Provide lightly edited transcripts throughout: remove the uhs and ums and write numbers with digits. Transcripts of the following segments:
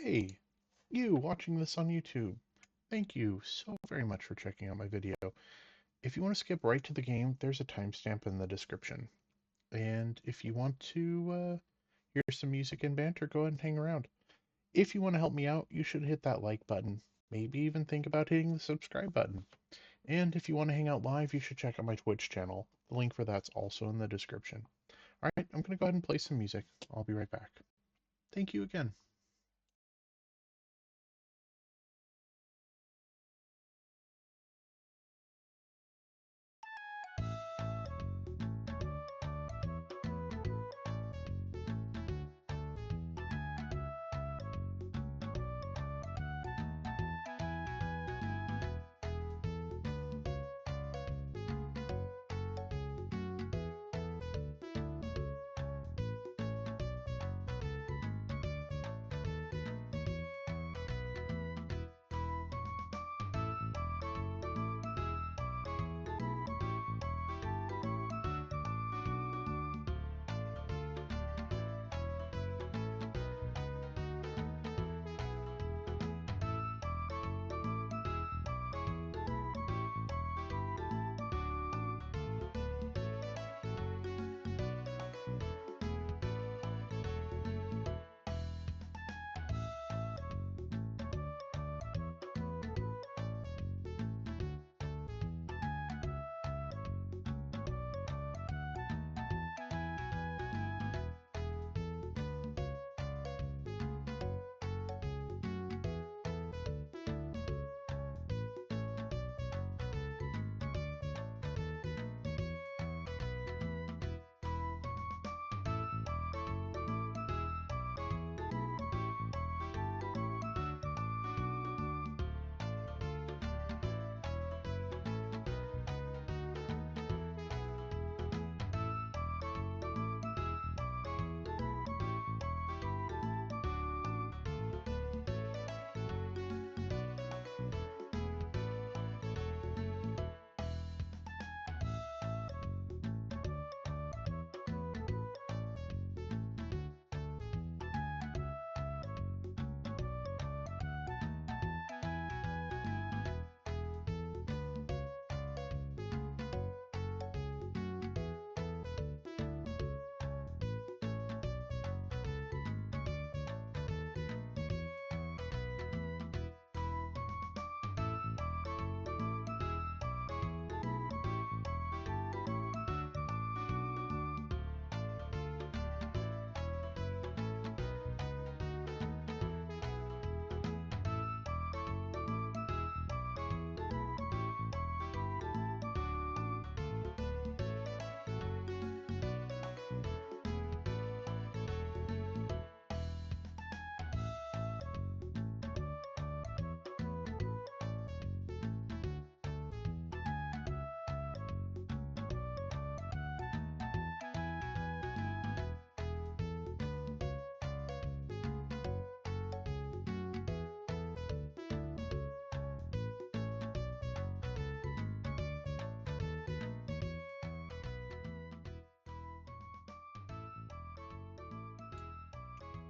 Hey, you watching this on YouTube. Thank you so very much for checking out my video. If you want to skip right to the game, there's a timestamp in the description. And if you want to hear some music and banter, go ahead and hang around. If you want to help me out, you should hit that like button. Maybe even think about hitting the subscribe button. And if you want to hang out live, you should check out my Twitch channel. The link for that's also in the description. Alright, I'm going to go ahead and play some music. I'll be right back. Thank you again.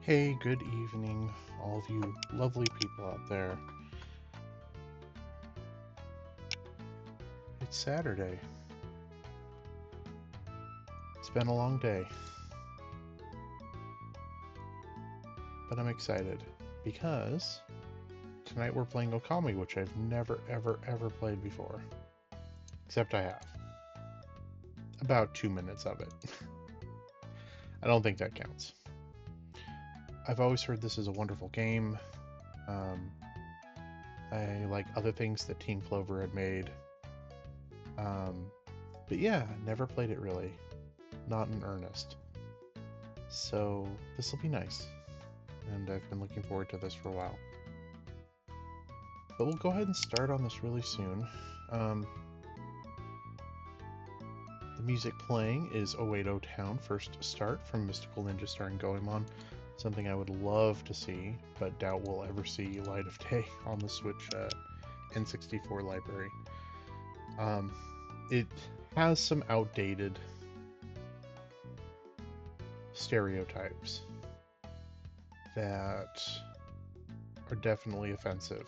Hey, good evening, all of you lovely people out there. It's Saturday. It's been a long day, but I'm excited because tonight we're playing Okami, which I've never, ever played before. Except I have. About 2 minutes of it. I don't think that counts. I've always heard this is a wonderful game. I like other things that Team Clover had made. But yeah, never played it really. Not in earnest. So this will be nice. And I've been looking forward to this for a while. But we'll go ahead and start on this really soon. The music playing is Oedo Town First Start from Mystical Ninja starring Goemon. Something I would love to see, but doubt we'll ever see light of day on the Switch N64 library. It has some outdated stereotypes that are definitely offensive.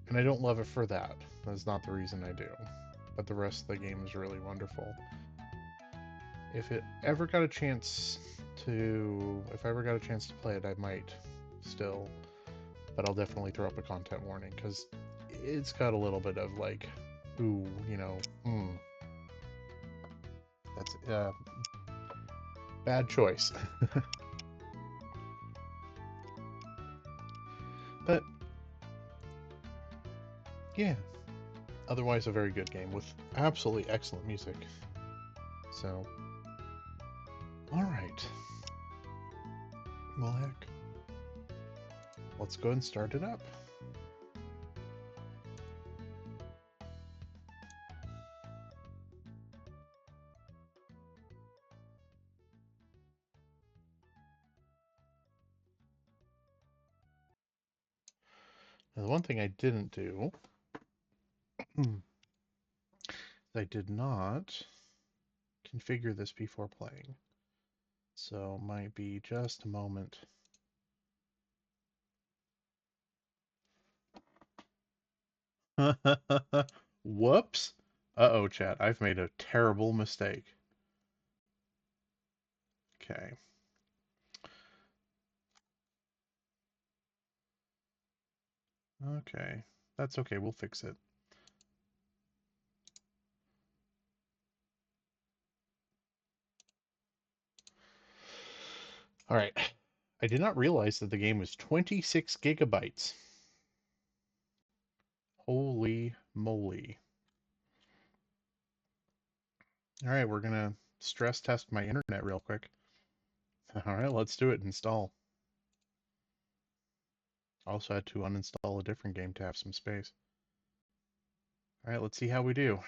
And I don't love it for that. That's not the reason I do. But the rest of the game is really wonderful. If it ever got a chance if I ever got a chance to play it, I might still, but I'll definitely throw up a content warning because it's got a little bit of like, ooh, that's bad choice. But yeah, otherwise a very good game with absolutely excellent music. So, all right. Well, heck, let's go and start it up. Now, the one thing I didn't do, I did not configure this before playing. So, might be just a moment. Whoops. Uh-oh, chat. I've made a terrible mistake. Okay. Okay. That's okay. We'll fix it. All right. I did not realize that the game was 26 gigabytes. Holy moly. All right, we're gonna stress test my internet real quick. All right, let's do it. Install. Also had to uninstall a different game to have some space. All right, let's see how we do.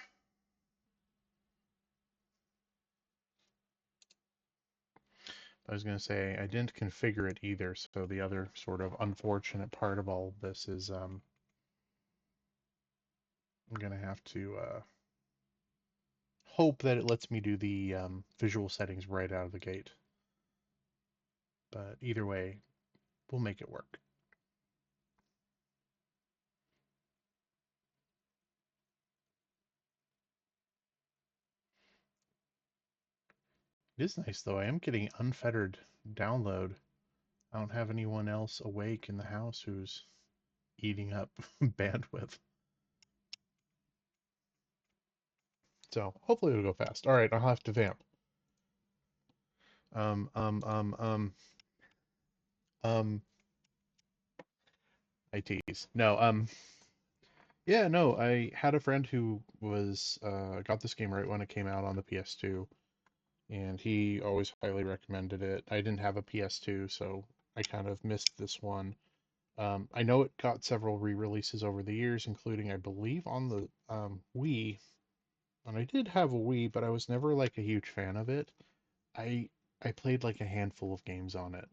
I was going to say I didn't configure it either, so the other sort of unfortunate part of all of this is I'm going to have to hope that it lets me do the visual settings right out of the gate. But either way, we'll make it work. It is nice though. I am getting unfettered download. I don't have anyone else awake in the house who's eating up bandwidth. So hopefully it'll go fast. All right, I'll have to vamp. Um, um, um, um, um, I tease. No, yeah, no, I had a friend who was got this game right when it came out on the PS2, and he always highly recommended it. I didn't have a PS2, so I kind of missed this one. I know it got several re-releases over the years, including, I believe, on the Wii. And I did have a Wii, but I was never like a huge fan of it. I I played like a handful of games on it.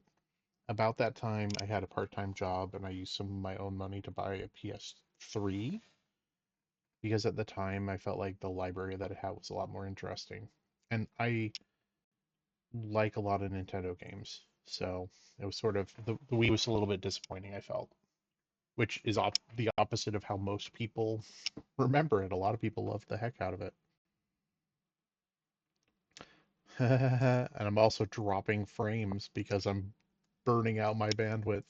About that time, I had a part-time job, and I used some of my own money to buy a PS3 because at the time I felt like the library that it had was a lot more interesting. And I like a lot of Nintendo games, so it was sort of the Wii was a little bit disappointing, I felt, which is the opposite of how most people remember it. A lot of people love the heck out of it. And I'm also dropping frames because I'm burning out my bandwidth.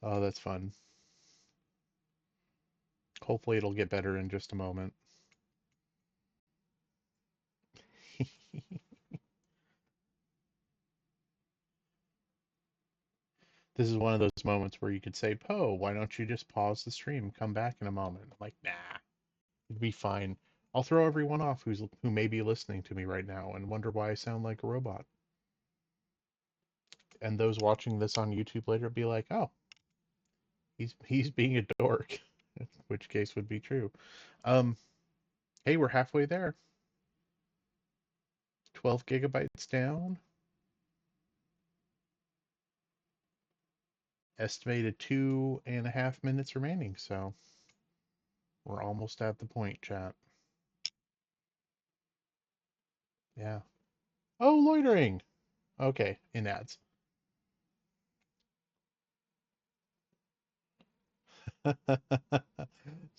Oh, that's fun. Hopefully it'll get better in just a moment. This is one of those moments where you could say, Poe, why don't you just pause the stream, come back in a moment? I'm like, nah, it'd be fine. I'll throw everyone off who may be listening to me right now and wonder why I sound like a robot. And those watching this on YouTube later be like, oh, he's being a dork, which case would be true. Um, hey, we're halfway there. 12 gigabytes down. Estimated 2.5 minutes remaining, so we're almost at the point, chat. Yeah. Oh, loitering. Okay, in ads.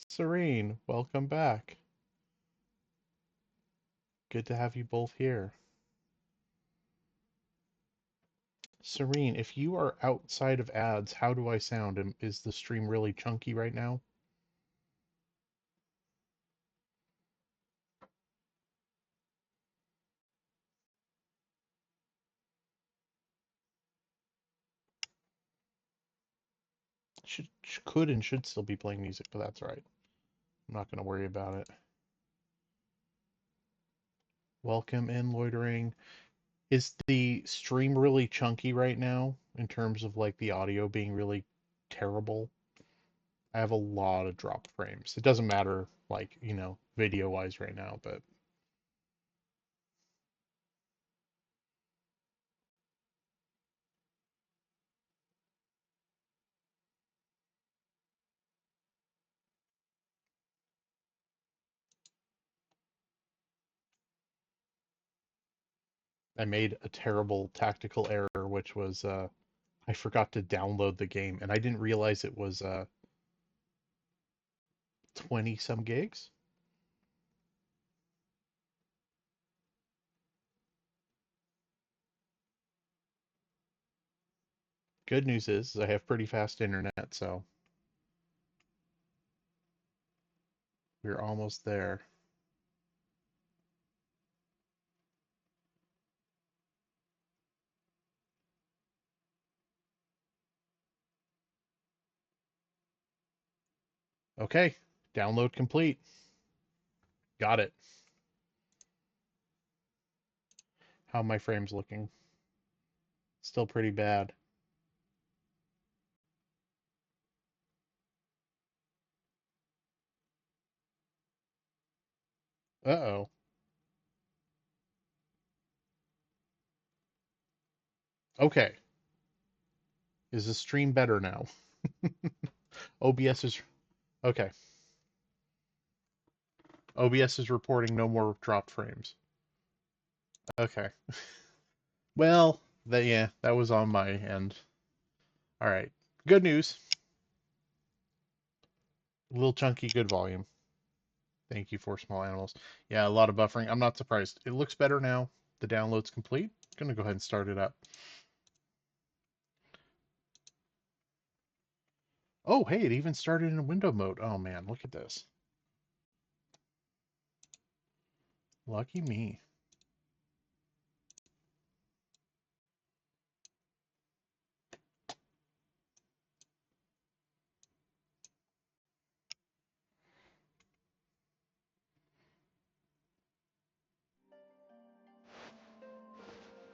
Serene, welcome back. Good to have you both here. Serene, if you are outside of ads, how do I sound? Is the stream really chunky right now? Could and should still be playing music, but that's all right. I'm not going to worry about it. Welcome in, loitering. Is the stream really chunky right now in terms of like the audio being really terrible? I have a lot of drop frames. It doesn't matter, like, video wise right now, but I made a terrible tactical error, which was I forgot to download the game, and I didn't realize it was 20 some gigs. Good news is I have pretty fast internet, so we're almost there. Okay, download complete. Got it. How are my frames looking? Still pretty bad. Uh-oh. Okay. Is the stream better now? OBS is okay. OBS is reporting no more dropped frames. Okay. Well, yeah, that was on my end. All right. Good news. A little chunky, good volume. Thank you for small animals. Yeah, a lot of buffering. I'm not surprised. It looks better now. The download's complete. Gonna go ahead and start it up. Oh, hey, it even started in window mode. Oh man, look at this. Lucky me.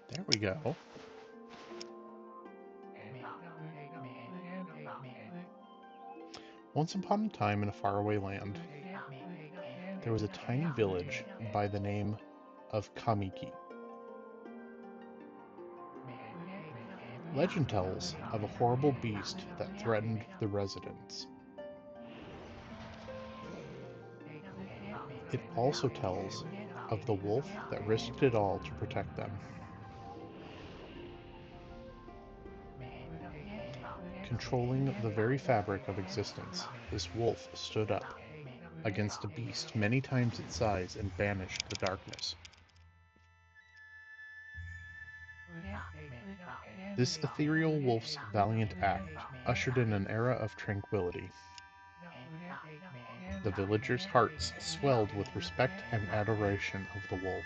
There we go. Once upon a time in a faraway land, there was a tiny village by the name of Kamiki. Legend tells of a horrible beast that threatened the residents. It also tells of the wolf that risked it all to protect them. Controlling the very fabric of existence, this wolf stood up against a beast many times its size and banished the darkness. This ethereal wolf's valiant act ushered in an era of tranquility. The villagers' hearts swelled with respect and adoration of the wolf.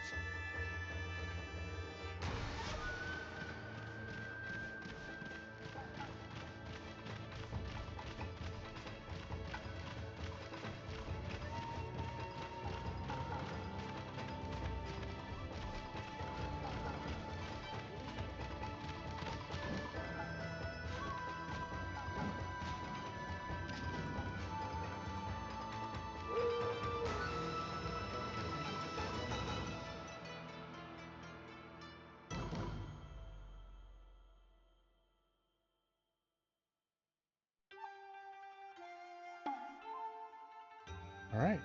All right.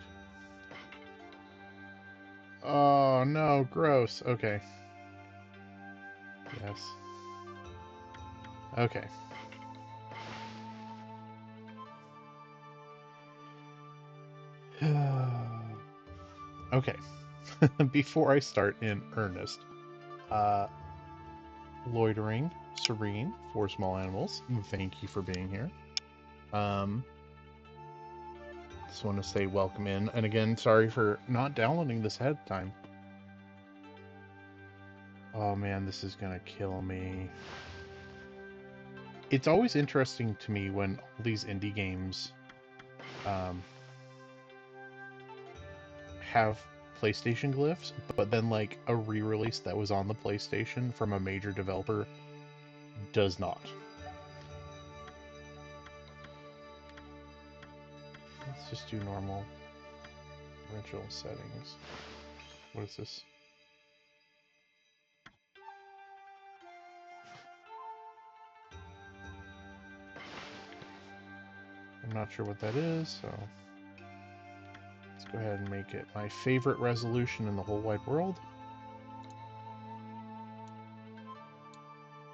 Oh no, gross. Okay. Yes. Okay. Okay. Before I start in earnest, uh, loitering, serene, four small animals. Thank you for being here. Um, just want to say welcome in, and again, sorry for not downloading this ahead of time. Oh man, this is gonna kill me. It's always interesting to me when all these indie games um, have PlayStation glyphs, but then like a re-release that was on the PlayStation from a major developer does not. Let's just do normal ritual settings. What is this? I'm not sure what that is, so let's go ahead and make it my favorite resolution in the whole wide world.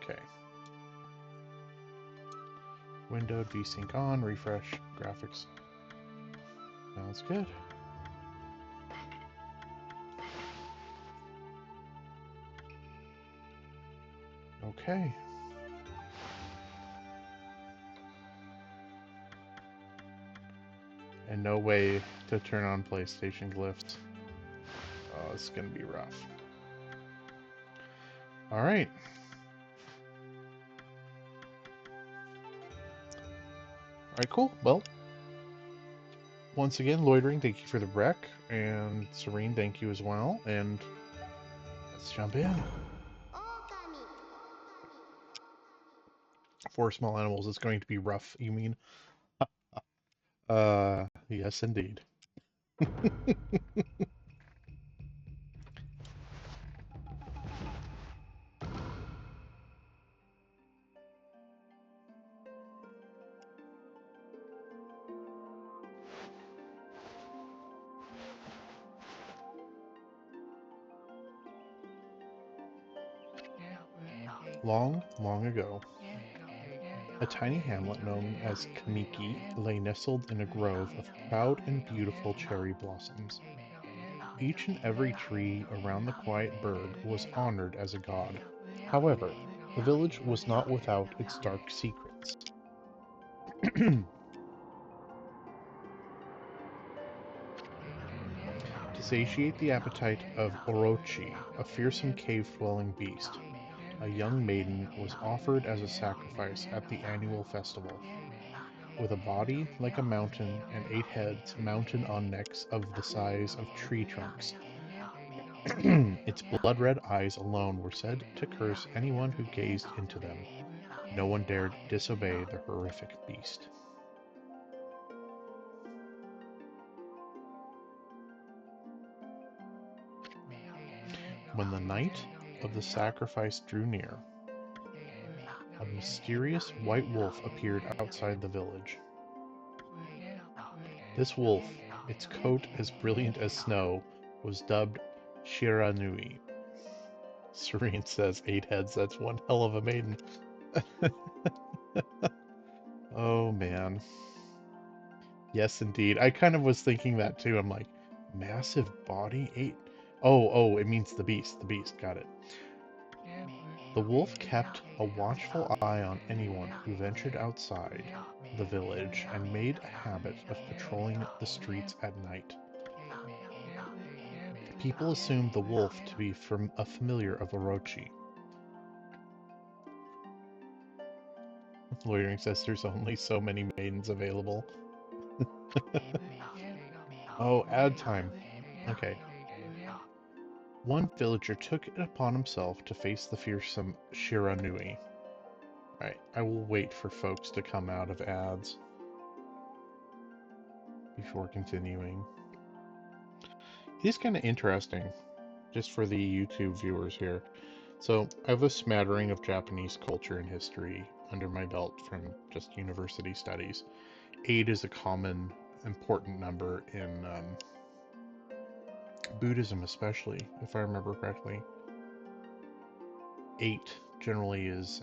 Okay. Windowed, VSync on, refresh, graphics. Sounds good. Okay. And no way to turn on PlayStation glyphs. Oh, it's gonna be rough. Alright. Alright, cool. Well, once again, Loitering, thank you for the rec. And Serene, thank you as well. And let's jump in. Okami. Four small animals is going to be rough, you mean? Yes, indeed. Long, long ago, a tiny hamlet known as Kamiki lay nestled in a grove of proud and beautiful cherry blossoms. Each and every tree around the quiet burg was honored as a god. However, the village was not without its dark secrets. To satiate the appetite of Orochi, a fearsome cave-dwelling beast, a young maiden was offered as a sacrifice at the annual festival. With a body like a mountain and 8 heads mounted on necks of the size of tree trunks, its blood-red eyes alone were said to curse anyone who gazed into them. No one dared disobey the horrific beast. When the night of the sacrifice drew near, a mysterious white wolf appeared outside the village. This wolf, its coat as brilliant as snow, was dubbed Shiranui. Serene says 8 heads, that's one hell of a maiden. Oh man. Yes, indeed. I kind of was thinking that too. I'm like, massive body? 8? Oh, it means the beast. The beast. Got it. The wolf kept a watchful eye on anyone who ventured outside the village and made a habit of patrolling the streets at night. People assumed the wolf to be from a familiar of Orochi. Loitering says there's only so many maidens available. Oh, ad time. Okay. One villager took it upon himself to face the fearsome Shiranui. Alright, I will wait for folks to come out of ads before continuing. It is kind of interesting, just for the YouTube viewers here. So, I have a smattering of Japanese culture and history under my belt from just university studies. 8 is a common, important number in Buddhism, especially, if I remember correctly. 8 generally is,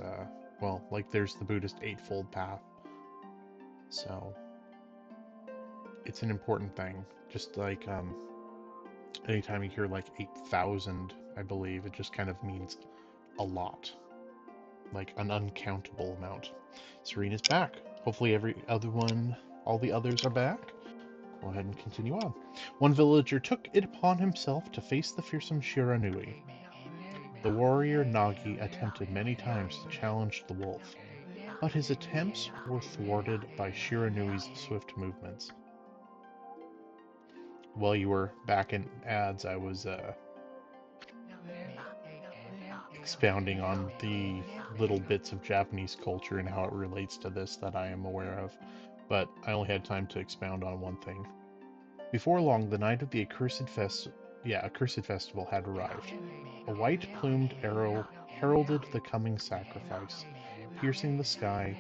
well, like there's the Buddhist Eightfold Path. So it's an important thing. Just like anytime you hear like 8,000, I believe, it just kind of means a lot, like an uncountable amount. Serena's back. Hopefully all the others are back. Go ahead and continue on. One villager took it upon himself to face the fearsome Shiranui. The warrior Nagi attempted many times to challenge the wolf, but his attempts were thwarted by Shiranui's swift movements. While you were back in ads, I was expounding on the little bits of Japanese culture and how it relates to this that I am aware of, but I only had time to expound on one thing. Before long, the night of the accursed festival had arrived. A white-plumed arrow heralded the coming sacrifice. Piercing the sky,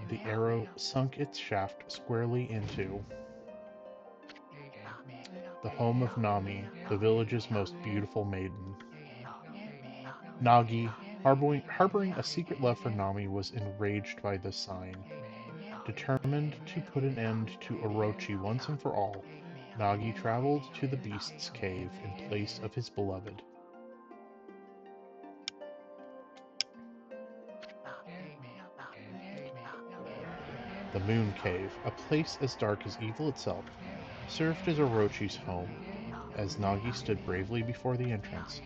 the arrow sunk its shaft squarely into the home of Nami, the village's most beautiful maiden. Nagi, harboring a secret love for Nami, was enraged by this sign. Determined to put an end to Orochi once and for all, Nagi traveled to the beast's cave in place of his beloved. The Moon Cave, a place as dark as evil itself, served as Orochi's home. As Nagi stood bravely before the entrance,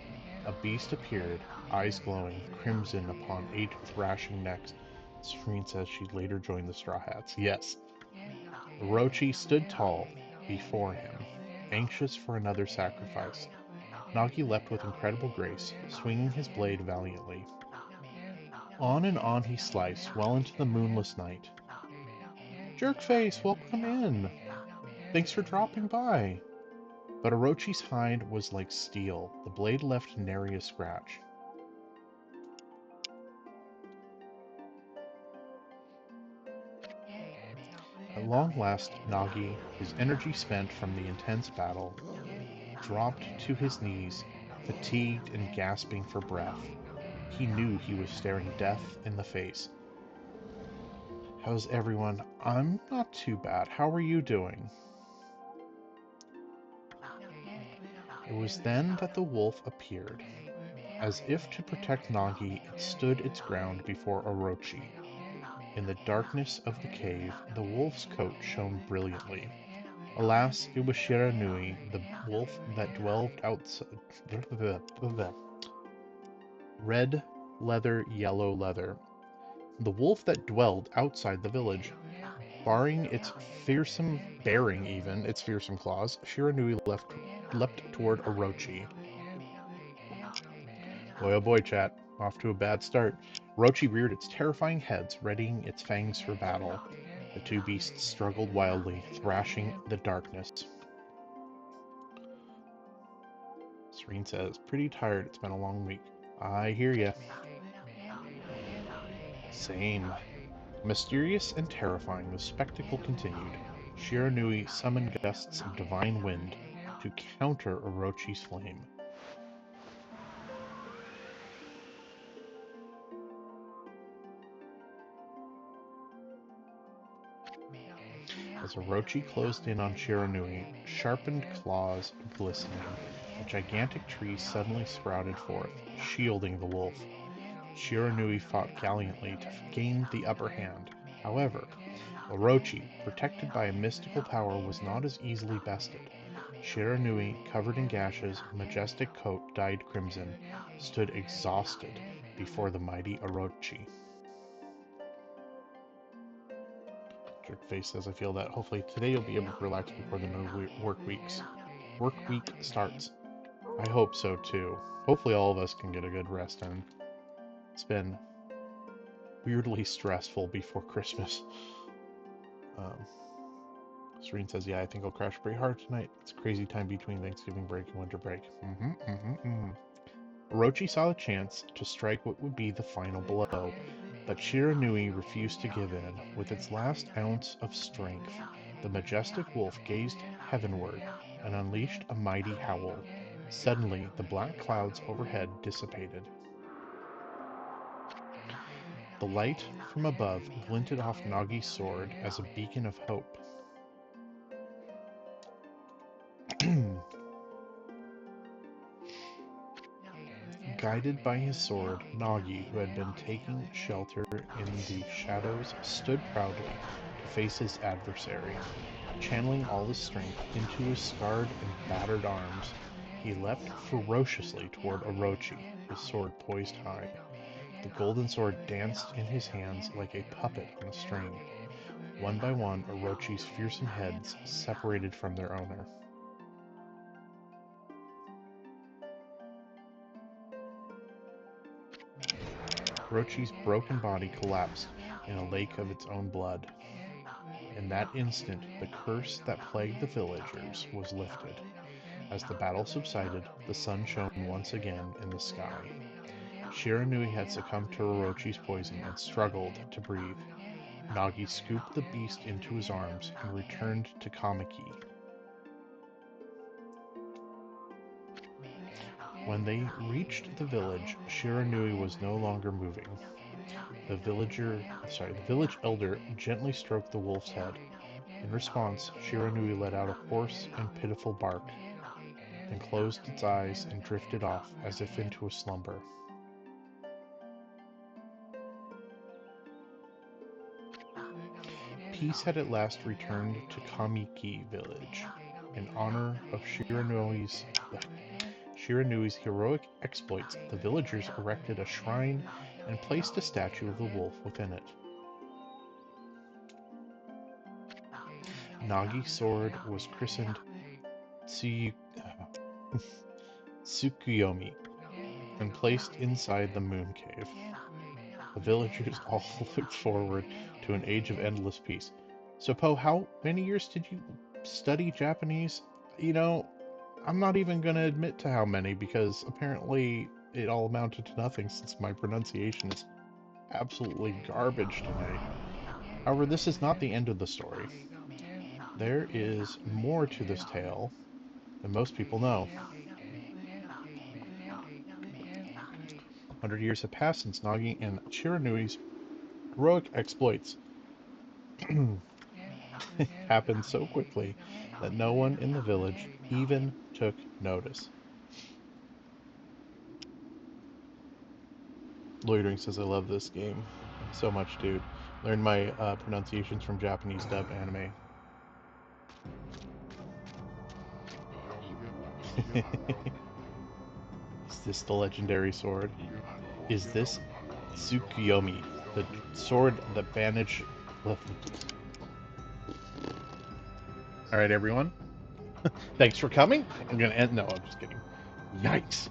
a beast appeared, eyes glowing crimson upon 8 thrashing necks. Serene says she later joined the Straw Hats. Yes, Orochi stood tall before him, anxious for another sacrifice. Nagi leapt with incredible grace, swinging his blade valiantly. On and on he sliced, well into the moonless night. Jerkface, welcome in! Thanks for dropping by! But Orochi's hide was like steel. The blade left nary a scratch. At long last, Nagi, his energy spent from the intense battle, dropped to his knees, fatigued and gasping for breath. He knew he was staring death in the face. How's everyone? I'm not too bad. How are you doing? It was then that the wolf appeared. As if to protect Nagi, it stood its ground before Orochi. In the darkness of the cave, the wolf's coat shone brilliantly. Alas, it was Shiranui, the wolf that dwelled outside. Red leather, yellow leather. The wolf that dwelled outside the village. Bearing its fearsome claws, Shiranui leapt toward Orochi. Boy oh boy, chat. Off to a bad start. Orochi reared its terrifying heads, readying its fangs for battle. The two beasts struggled wildly, thrashing the darkness. Serene says, pretty tired. It's been a long week. I hear ya. Same. Mysterious and terrifying, the spectacle continued. Shiranui summoned gusts of divine wind to counter Orochi's flame. As Orochi closed in on Shiranui, sharpened claws glistening, a gigantic tree suddenly sprouted forth, shielding the wolf. Shiranui fought gallantly to gain the upper hand. However, Orochi, protected by a mystical power, was not as easily bested. Shiranui, covered in gashes, majestic coat dyed crimson, stood exhausted before the mighty Orochi. Jerkface says, I feel that. Hopefully today you'll be able to relax before the new work week starts. I hope so too. Hopefully all of us can get a good rest in. It's been weirdly stressful before Christmas. Serene says, yeah, I think I'll crash pretty hard tonight. It's a crazy time between Thanksgiving break and winter break. Orochi saw the chance to strike what would be the final blow, but Shiranui refused to give in. With its last ounce of strength, the majestic wolf gazed heavenward and unleashed a mighty howl. Suddenly, the black clouds overhead dissipated. The light from above glinted off Nagi's sword as a beacon of hope. Guided by his sword, Nagi, who had been taking shelter in the shadows, stood proudly to face his adversary. Channeling all his strength into his scarred and battered arms, he leapt ferociously toward Orochi, his sword poised high. The golden sword danced in his hands like a puppet on a string. One by one, Orochi's fearsome heads separated from their owner. Orochi's broken body collapsed in a lake of its own blood. In that instant, the curse that plagued the villagers was lifted. As the battle subsided, the sun shone once again in the sky. Shiranui had succumbed to Orochi's poison and struggled to breathe. Nagi scooped the beast into his arms and returned to Kamiki. When they reached the village, Shiranui was no longer moving. The village elder gently stroked the wolf's head. In response, Shiranui let out a hoarse and pitiful bark, then closed its eyes and drifted off as if into a slumber. Peace had at last returned to Kamiki village. In honor of Shiranui's heroic exploits, the villagers erected a shrine and placed a statue of the wolf within it. Nagi's sword was christened Tsukuyomi and placed inside the moon cave. The villagers all looked forward to an age of endless peace. So, Poe, how many years did you study Japanese? You know, I'm not even going to admit to how many because apparently it all amounted to nothing since my pronunciation is absolutely garbage today. However, this is not the end of the story. There is more to this tale than most people know. 100 years have passed since Nagi and Chiranui's heroic exploits happened so quickly that no one in the village even took notice. Loitering says, I love this game so much, dude. Learned my pronunciations from Japanese dub anime. Is this the legendary sword? Is this Tsukuyomi, the sword that banished... Alright, everyone. Thanks for coming. I'm gonna end... No, I'm just kidding. Yikes.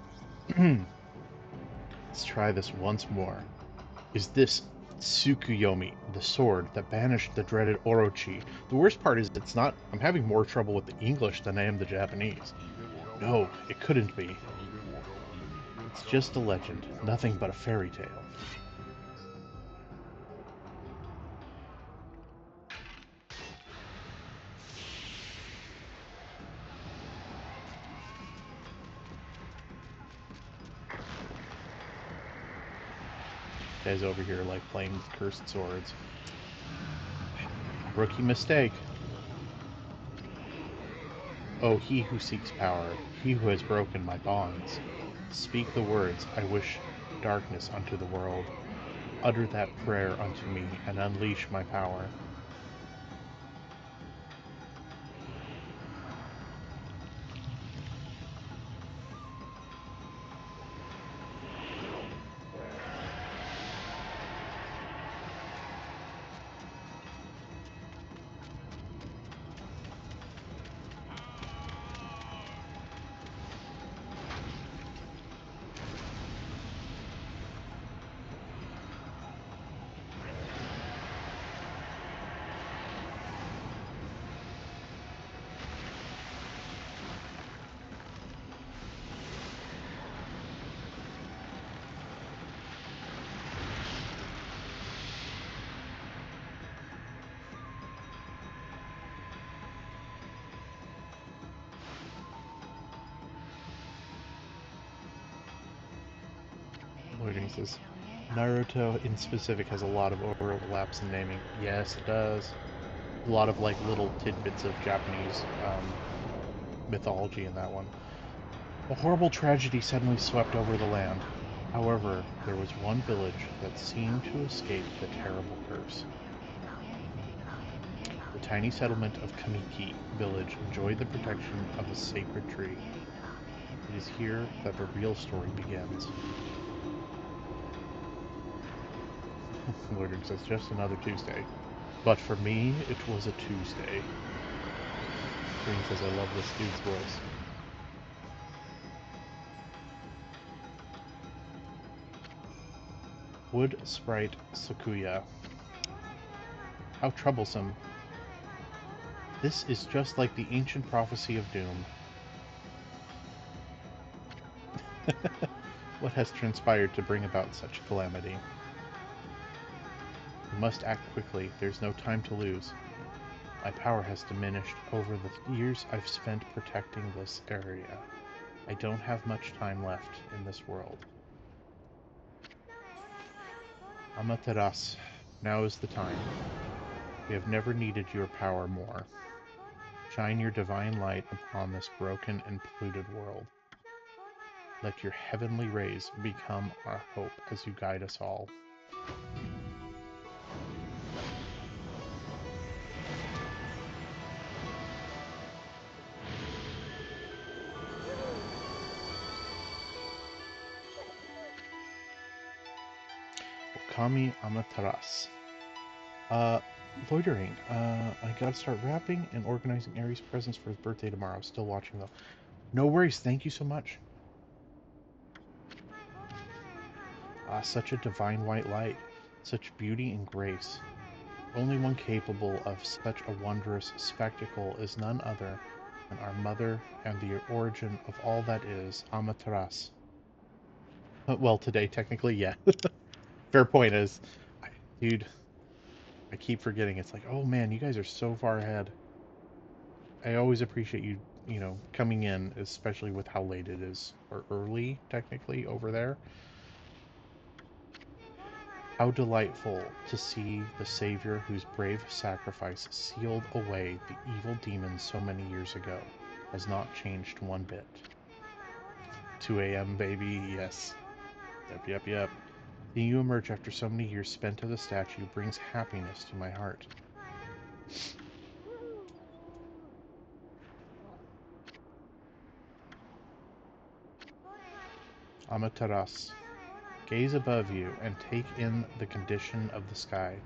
Let's try this once more. Is this Tsukuyomi, the sword that banished the dreaded Orochi? The worst part is it's not... I'm having more trouble with the English than I am the Japanese. No, it couldn't be. It's just a legend, nothing but a fairy tale. Guys over here like playing with cursed swords. Rookie mistake. Oh, he who seeks power, he who has broken my bonds. Speak the words, I wish darkness unto the world. Utter that prayer unto me, and unleash my power. Loitering says, Naruto in specific has a lot of overlaps in naming. Yes, it does. A lot of like little tidbits of Japanese mythology in that one. A horrible tragedy suddenly swept over the land. However, there was one village that seemed to escape the terrible curse. The tiny settlement of Kamiki village enjoyed the protection of a sacred tree. It is here that the real story begins. Loitering says just another Tuesday. But for me, it was a Tuesday. Green says I love this dude's voice. Wood Sprite Sakuya. How troublesome. This is just like the ancient prophecy of doom. What has transpired to bring about such calamity? We must act quickly. There's no time to lose. My power has diminished over the years I've spent protecting this area. I don't have much time left in this world. Amaterasu, now is the time. We have never needed your power more. Shine your divine light upon this broken and polluted world. Let your heavenly rays become our hope as you guide us all. Okami Amaterasu. Loitering. I gotta start wrapping and organizing Aries' presents for his birthday tomorrow. Still watching though. No worries. Thank you so much. Such a divine white light. Such beauty and grace. Only one capable of such a wondrous spectacle is none other than our mother and the origin of all that is, Amaterasu. Well, today, technically, yeah. Fair point is, dude, I keep forgetting. It's like, oh man, you guys are so far ahead. I always appreciate you, coming in, especially with how late it is, or early, technically, over there. How delightful to see the Savior whose brave sacrifice sealed away the evil demons so many years ago has not changed one bit. 2 a.m. baby, yes. Yep. Seeing you emerge after so many years spent at the statue brings happiness to my heart. Amaterasu, gaze above you and take in the condition of the sky.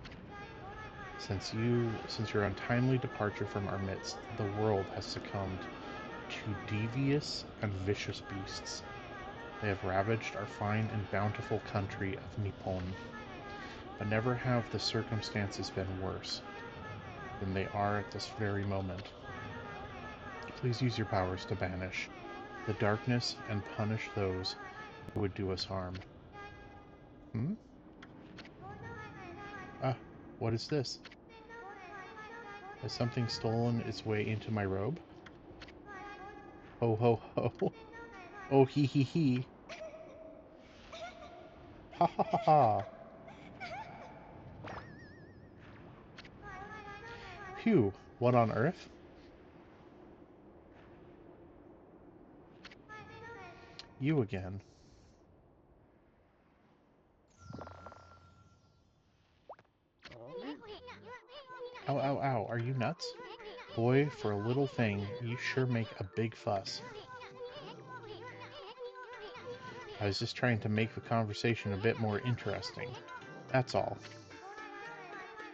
Since your untimely departure from our midst, the world has succumbed to devious and vicious beasts. They have ravaged our fine and bountiful country of Nippon. But never have the circumstances been worse than they are at this very moment. Please use your powers to banish the darkness and punish those who would do us harm. Ah, what is this? Has something stolen its way into my robe? Ho ho ho. Oh hee hee hee. Ha ha ha ha. Phew, what on earth? You again. Ow, ow, ow, are you nuts? Boy, for a little thing, you sure make a big fuss. I was just trying to make the conversation a bit more interesting. That's all.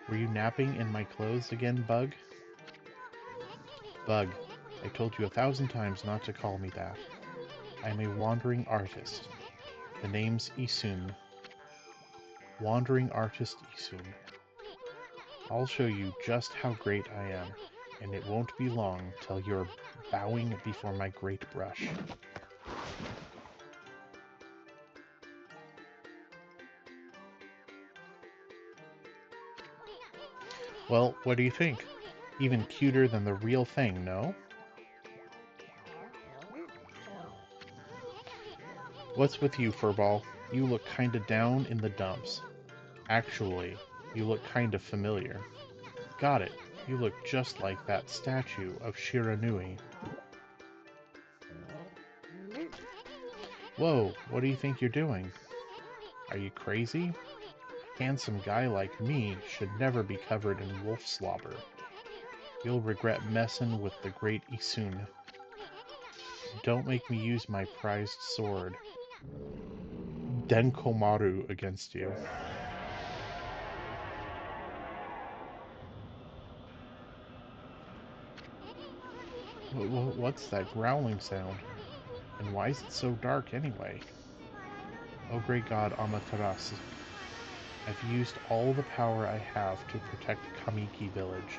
Were you napping in my clothes again, Bug? Bug, I told you 1,000 times not to call me that. I am a wandering artist. The name's Isun. Wandering artist Isun. I'll show you just how great I am, and it won't be long till you're bowing before my great brush. Well, what do you think? Even cuter than the real thing, no? What's with you, Furball? You look kinda down in the dumps. Actually, you look kinda familiar. Got it. You look just like that statue of Shiranui. Whoa, what do you think you're doing? Are you crazy? Handsome guy like me should never be covered in wolf slobber. You'll regret messin' with the great Isun. Don't make me use my prized sword, Denkomaru, against you. What's that growling sound? And why is it so dark anyway? Oh great god Amaterasu, I've used all the power I have to protect Kamiki village.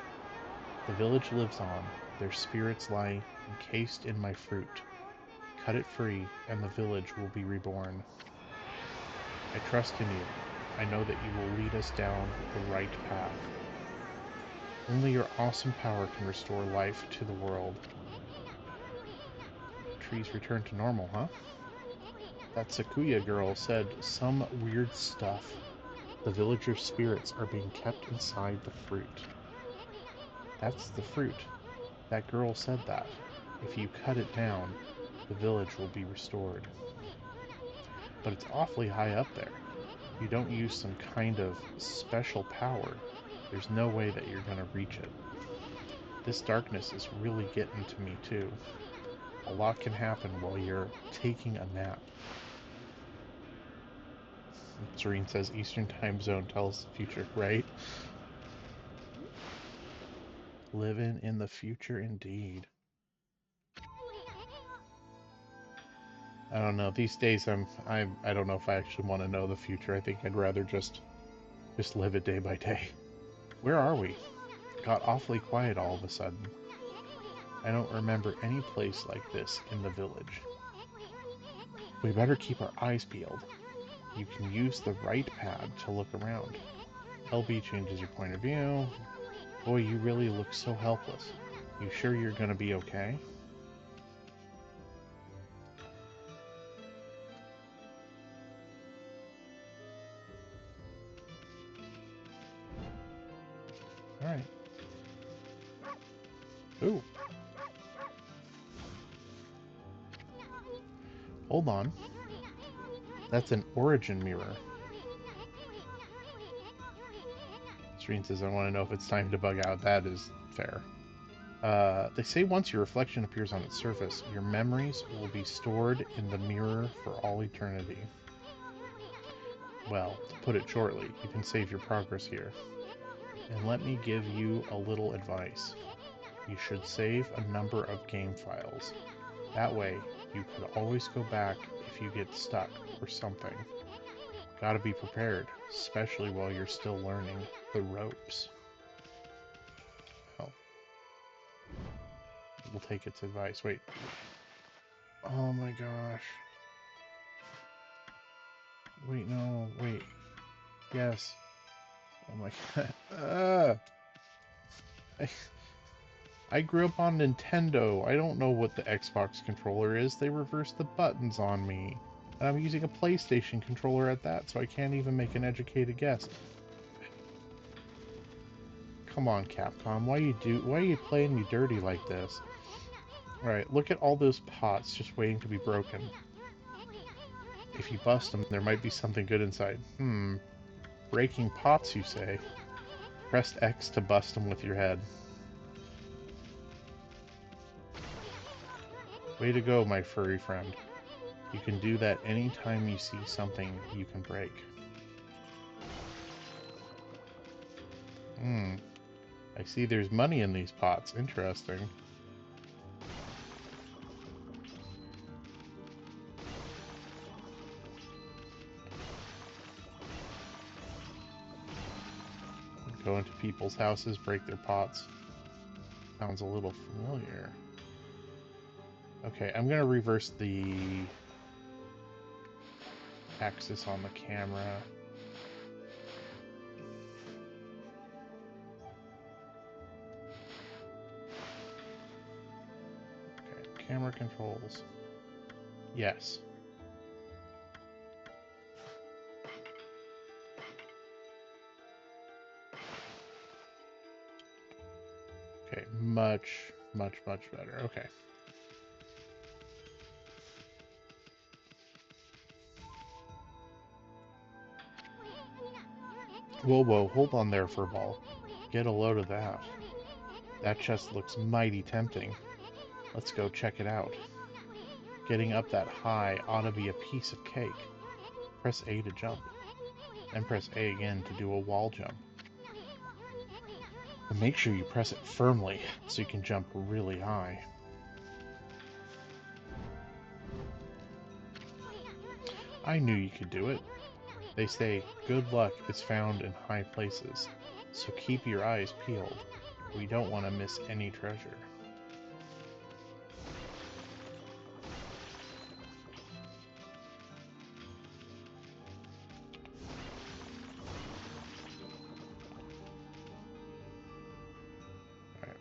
The village lives on, their spirits lie encased in my fruit. Cut it free, and the village will be reborn. I trust in you. I know that you will lead us down the right path. Only your awesome power can restore life to the world. Trees return to normal, huh? That Sakuya girl said some weird stuff. The villagers' spirits are being kept inside the fruit. That's the fruit. That girl said that. If you cut it down, the village will be restored. But it's awfully high up there. You don't use some kind of special power, there's no way that you're going to reach it. This darkness is really getting to me too. A lot can happen while you're taking a nap. Serene says Eastern Time Zone tells the future, right? Living in the future indeed. I don't know. These days I don't know if I actually want to know the future. I think I'd rather just live it day by day. Where are we? Got awfully quiet all of a sudden. I don't remember any place like this in the village. We better keep our eyes peeled. You can use the right pad to look around. LB changes your point of view. Boy, you really look so helpless. You sure you're gonna be okay? Alright. Ooh. Hold on. That's an origin mirror. Serene says, I want to know if it's time to bug out. That is fair. They say once your reflection appears on its surface, your memories will be stored in the mirror for all eternity. Well, to put it shortly, you can save your progress here. And let me give you a little advice. You should save a number of game files. That way, you could always go back if you get stuck or something. Gotta be prepared, especially while you're still learning the ropes. Well, we'll take its advice. Wait. Oh my gosh. Wait, no, wait. Yes. Oh my god. I grew up on Nintendo. I don't know what the Xbox controller is. They reversed the buttons on me. And I'm using a PlayStation controller at that, so I can't even make an educated guess. Come on, Capcom. Why are you playing me dirty like this? Alright, look at all those pots just waiting to be broken. If you bust them, there might be something good inside. Breaking pots, you say? Press X to bust them with your head. Way to go, my furry friend. You can do that anytime you see something you can break. I see there's money in these pots. Interesting. Go into people's houses, break their pots. Sounds a little familiar. Okay, I'm gonna reverse the axis on the camera. Okay, camera controls. Yes. Okay, much, much, much better. Okay. Whoa, whoa, hold on there, Furball. Get a load of that. That chest looks mighty tempting. Let's go check it out. Getting up that high ought to be a piece of cake. Press A to jump, then press A again to do a wall jump. But make sure you press it firmly so you can jump really high. I knew you could do it. They say good luck is found in high places, so keep your eyes peeled. We don't want to miss any treasure. Alright.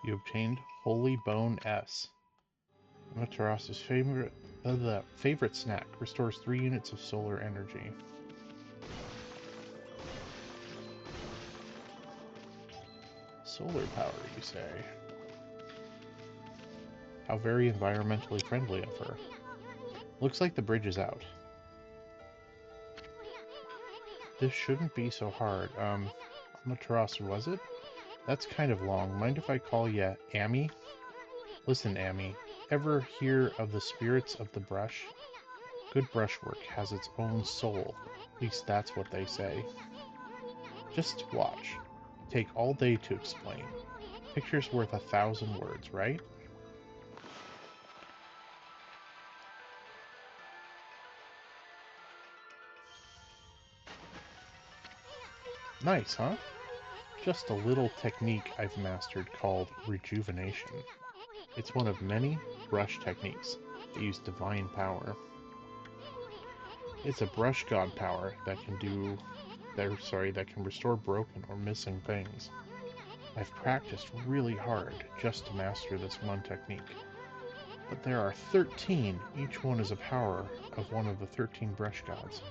You obtained Holy Bone S. Amaterasu's favorite snack. Restores 3 units of solar energy. Solar power, you say? How very environmentally friendly of her. Looks like the bridge is out. This shouldn't be so hard. Amaterasu, was it? That's kind of long. Mind if I call ya Amy? Listen, Amy. Ever hear of the spirits of the brush? Good brushwork has its own soul. At least that's what they say. Just watch. Take all day to explain. Picture's worth 1,000 words, right? Nice, huh? Just a little technique I've mastered called rejuvenation. It's one of many brush techniques that use divine power. It's a brush god power that can restore broken or missing things. I've practiced really hard just to master this one technique. But there are 13, each one is a power of one of the 13 brush gods.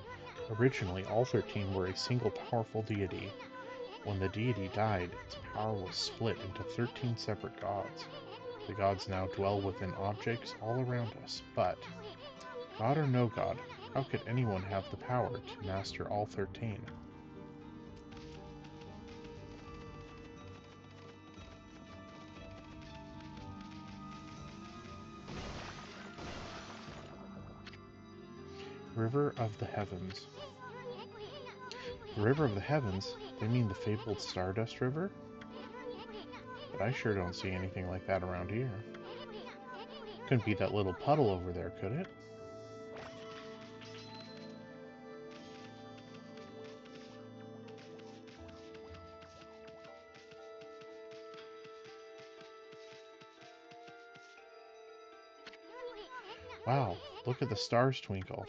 Originally, all 13 were a single powerful deity. When the deity died, its power was split into 13 separate gods. The gods now dwell within objects all around us, but, god or no god, how could anyone have the power to master all 13? River of the Heavens. The River of the Heavens? They mean the fabled Stardust River? But I sure don't see anything like that around here. Couldn't be that little puddle over there, could it? Wow, look at the stars twinkle.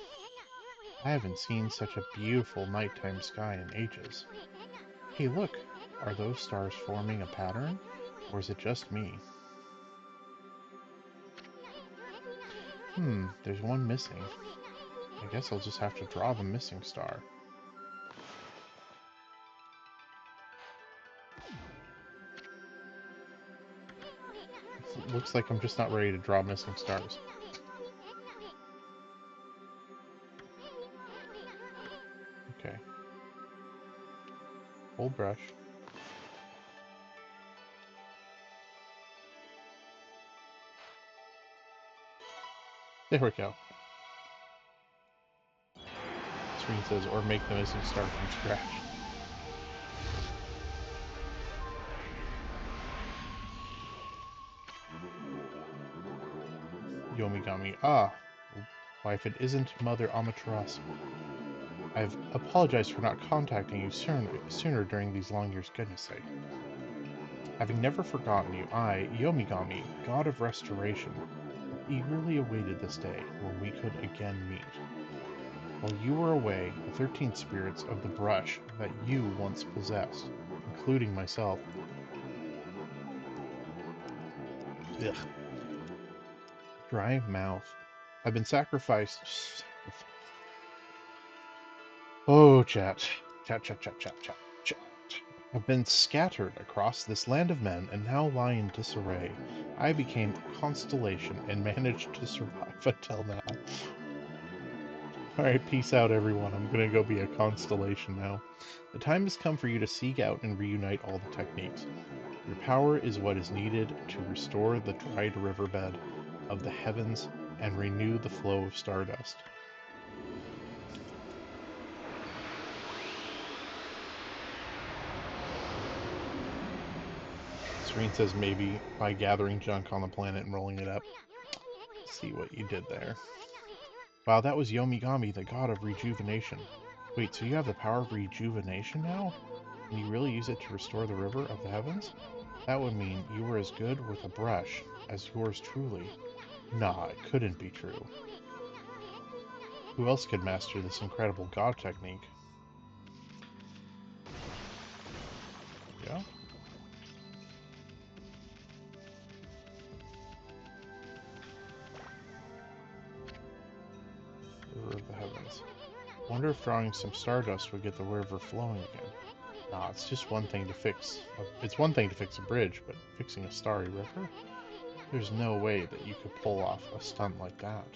I haven't seen such a beautiful nighttime sky in ages. Hey, look! Are those stars forming a pattern? Or is it just me? There's one missing. I guess I'll just have to draw the missing star. Looks like I'm just not ready to draw missing stars. Okay. Full brush. There we go. Screen says, or make the missing star from scratch. Yomigami. Ah! Why, if it isn't Mother Amaterasu. I've apologized for not contacting you sooner during these long years, goodness sake. Having never forgotten you, I, Yomigami, God of Restoration, eagerly awaited this day when we could again meet. While you were away, the 13 spirits of the brush that you once possessed, including myself, ugh, dry mouth, I've been sacrificed. Oh, chat. Chat. I've been scattered across this land of men and now lie in disarray. I became a constellation and managed to survive until now. Alright, peace out, everyone. I'm gonna go be a constellation now. The time has come for you to seek out and reunite all the techniques. Your power is what is needed to restore the dried riverbed of the heavens and renew the flow of stardust. Serene says maybe by gathering junk on the planet and rolling it up. See what you did there. Wow, that was Yomigami, the god of rejuvenation. Wait, so you have the power of rejuvenation now? Can you really use it to restore the river of the heavens? That would mean you were as good with a brush as yours truly. Nah, it couldn't be true. Who else could master this incredible god technique? Yeah? River of the heavens. Wonder if drawing some stardust would get the river flowing again. Nah, it's just one thing to fix. It's one thing to fix a bridge, but fixing a starry river? There's no way that you could pull off a stunt like that.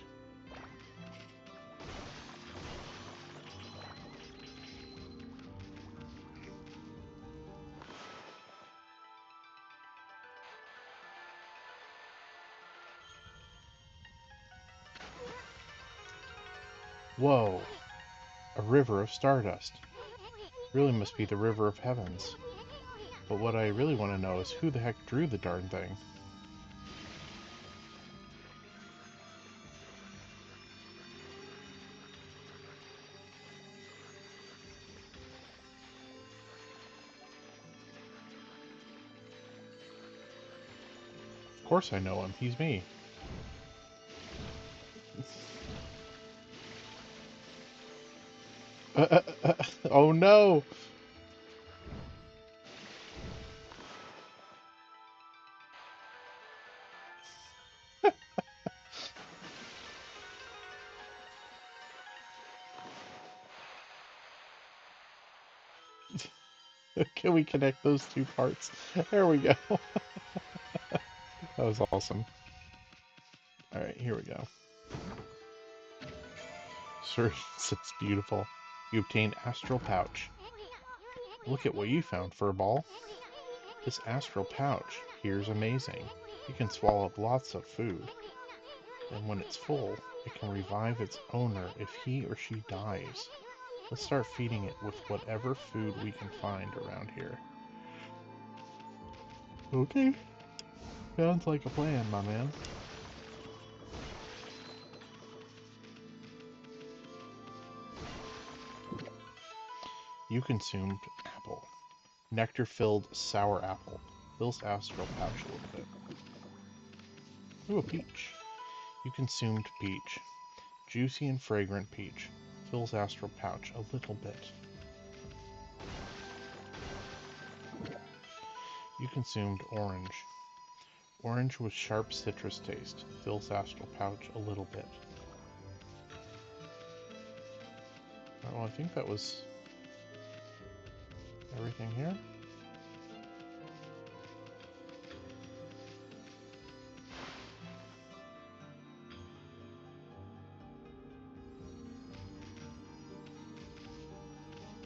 Whoa! A river of stardust. Really must be the river of heavens. But what I really want to know is who the heck drew the darn thing? Of course I know him. He's me. Oh no! Can we connect those two parts? There we go. That was awesome. Alright, here we go. Sir, it's beautiful. You obtained Astral Pouch. Look at what you found, Furball. This Astral Pouch here's amazing. It can swallow up lots of food. And when it's full, it can revive its owner if he or she dies. Let's start feeding it with whatever food we can find around here. Okay. Sounds like a plan, my man. You consumed apple. Nectar-filled sour apple. Fills astral pouch a little bit. Ooh, a peach. You consumed peach. Juicy and fragrant peach. Fills astral pouch a little bit. You consumed orange. Orange with sharp citrus taste. Fills astral pouch a little bit. Oh, I think that was everything here.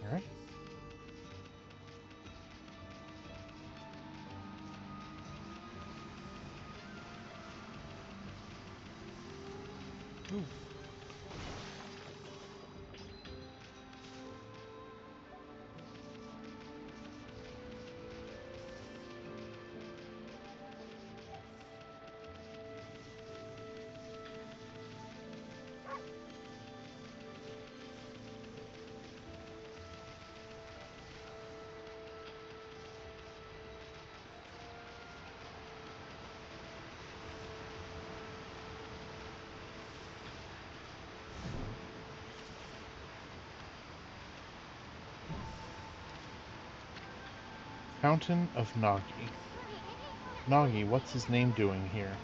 Alright. Ooh. Fountain of Nagi. Nagi, what's his name doing here?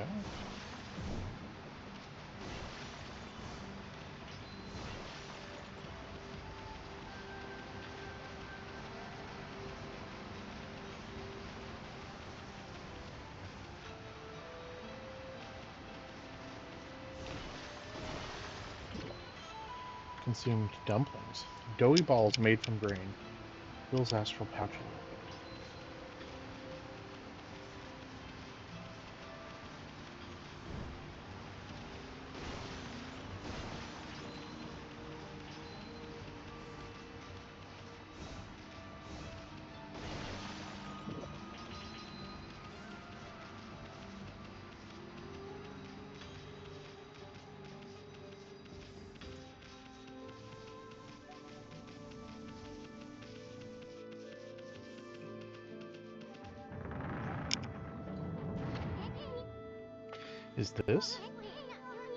out. Consumed dumplings. Doughy balls made from grain. Bill's astral pouching liquid.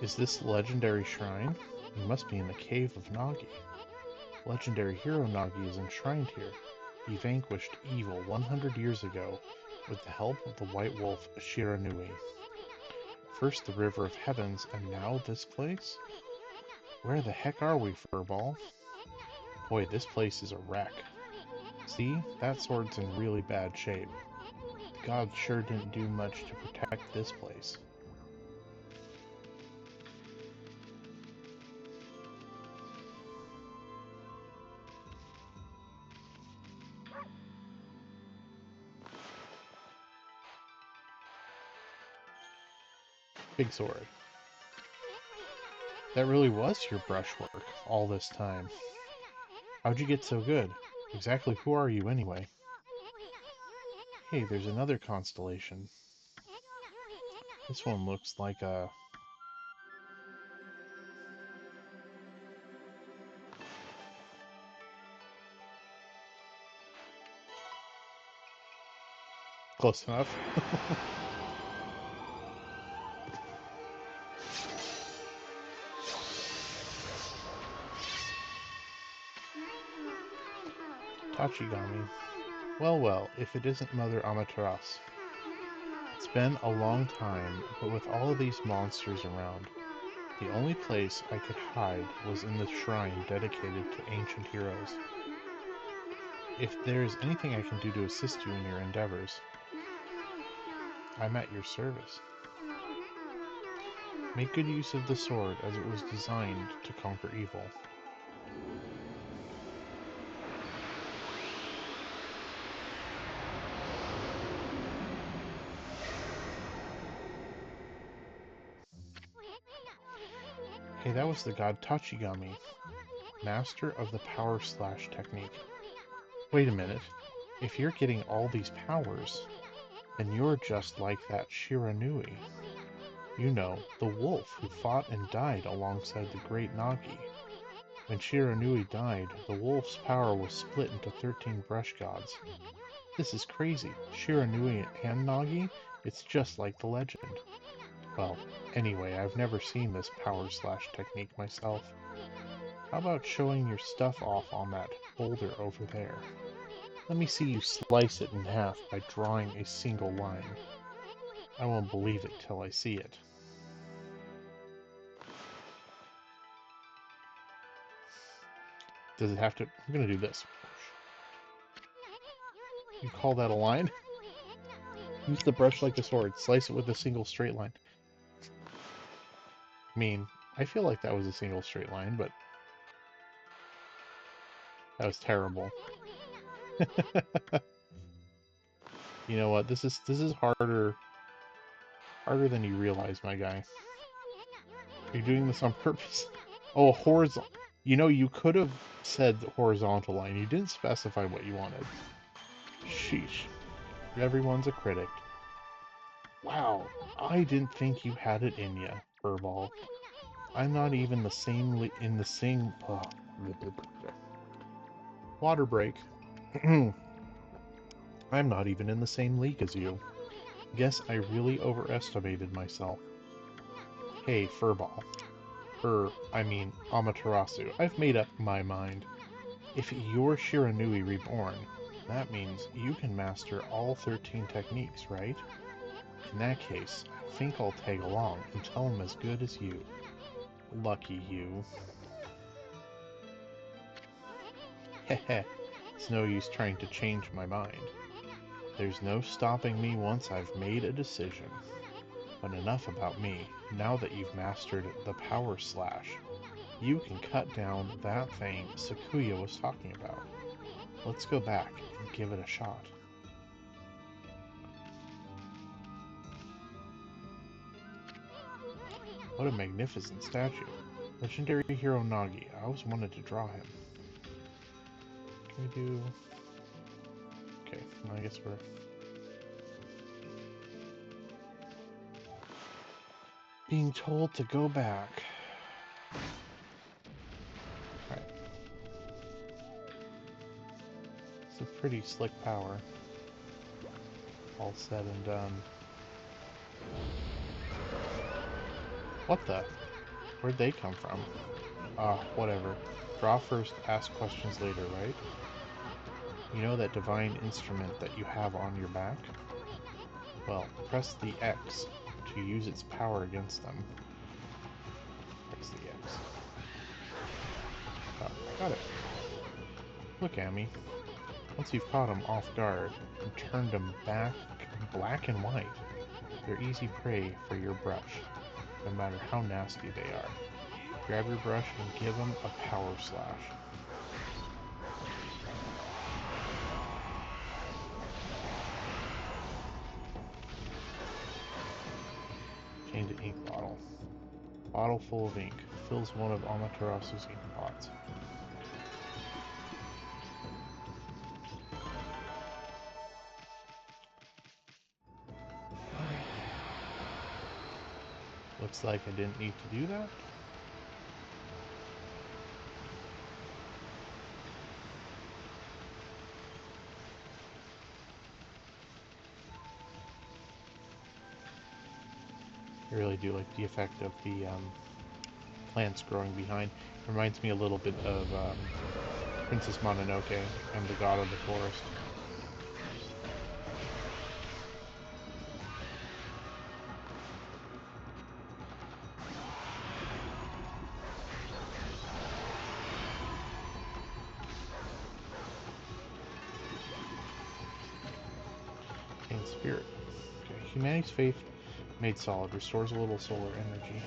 Is this legendary shrine? You must be in the cave of Nagi. Legendary hero Nagi is enshrined here. He vanquished evil 100 years ago with the help of the White Wolf Shiranui. First the River of Heavens, and now this place? Where the heck are we, Furball? Boy, this place is a wreck. See, that sword's in really bad shape. The gods sure didn't do much to protect this place. Big sword. That really was your brushwork all this time. How'd you get so good? Exactly who are you anyway? Hey, there's another constellation. This one looks like a... Close enough. Tachigami. Well, well, if it isn't Mother Amaterasu. It's been a long time, but with all of these monsters around, the only place I could hide was in the shrine dedicated to ancient heroes. If there is anything I can do to assist you in your endeavors, I'm at your service. Make good use of the sword, as it was designed to conquer evil. Hey, that was the god Tachigami, master of the power slash technique. Wait a minute. If you're getting all these powers, then you're just like that Shiranui. You know, the wolf who fought and died alongside the great Nagi. When Shiranui died, the wolf's power was split into 13 brush gods. This is crazy. Shiranui and Nagi? It's just like the legend. Well, anyway, I've never seen this power slash technique myself. How about showing your stuff off on that boulder over there? Let me see you slice it in half by drawing a single line. I won't believe it till I see it. Does it have to... I'm gonna do this. You call that a line? Use the brush like a sword. Slice it with a single straight line. I mean, I feel like that was a single straight line, but that was terrible. You know what? This is harder than you realize, my guy. Are you doing this on purpose? Oh, horizontal. You know, you could have said horizontal line. You didn't specify what you wanted. Sheesh. Everyone's a critic. Wow, I didn't think you had it in ya, Furball. I'm not even the same in the same... Water break. I'm not even in the same league as you. Guess I really overestimated myself. Hey, Furball. I mean, Amaterasu. I've made up my mind. If you're Shiranui reborn, that means you can master all 13 techniques, right? In that case, Think I'll tag along and tell I'm as good as you. Lucky you. Heh, it's no use trying to change my mind. There's no stopping me once I've made a decision. But enough about me. Now that you've mastered the power slash, you can cut down that thing Sakuya was talking about. Let's go back and give it a shot. What a magnificent statue. Legendary hero Nagi. I always wanted to draw him. Can we do... Okay, I guess we're... being told to go back. Alright. It's a pretty slick power. All said and done. What the? Where'd they come from? Ah, whatever. Draw first, ask questions later, right? You know that divine instrument that you have on your back? Well, press the X to use its power against them. Press the X. Oh, got it. Look, Amy. Once you've caught them off guard and turned them back black and white, they're easy prey for your brush, no matter how nasty they are. Grab your brush and give them a power slash. Change to ink bottle. Bottle full of ink. Fills one of Amaterasu's ink pots. Looks like I didn't need to do that. I really do like the effect of the plants growing behind. It reminds me a little bit of Princess Mononoke and the God of the Forest. And spirit. Okay, humanity's faith made solid. Restores a little solar energy.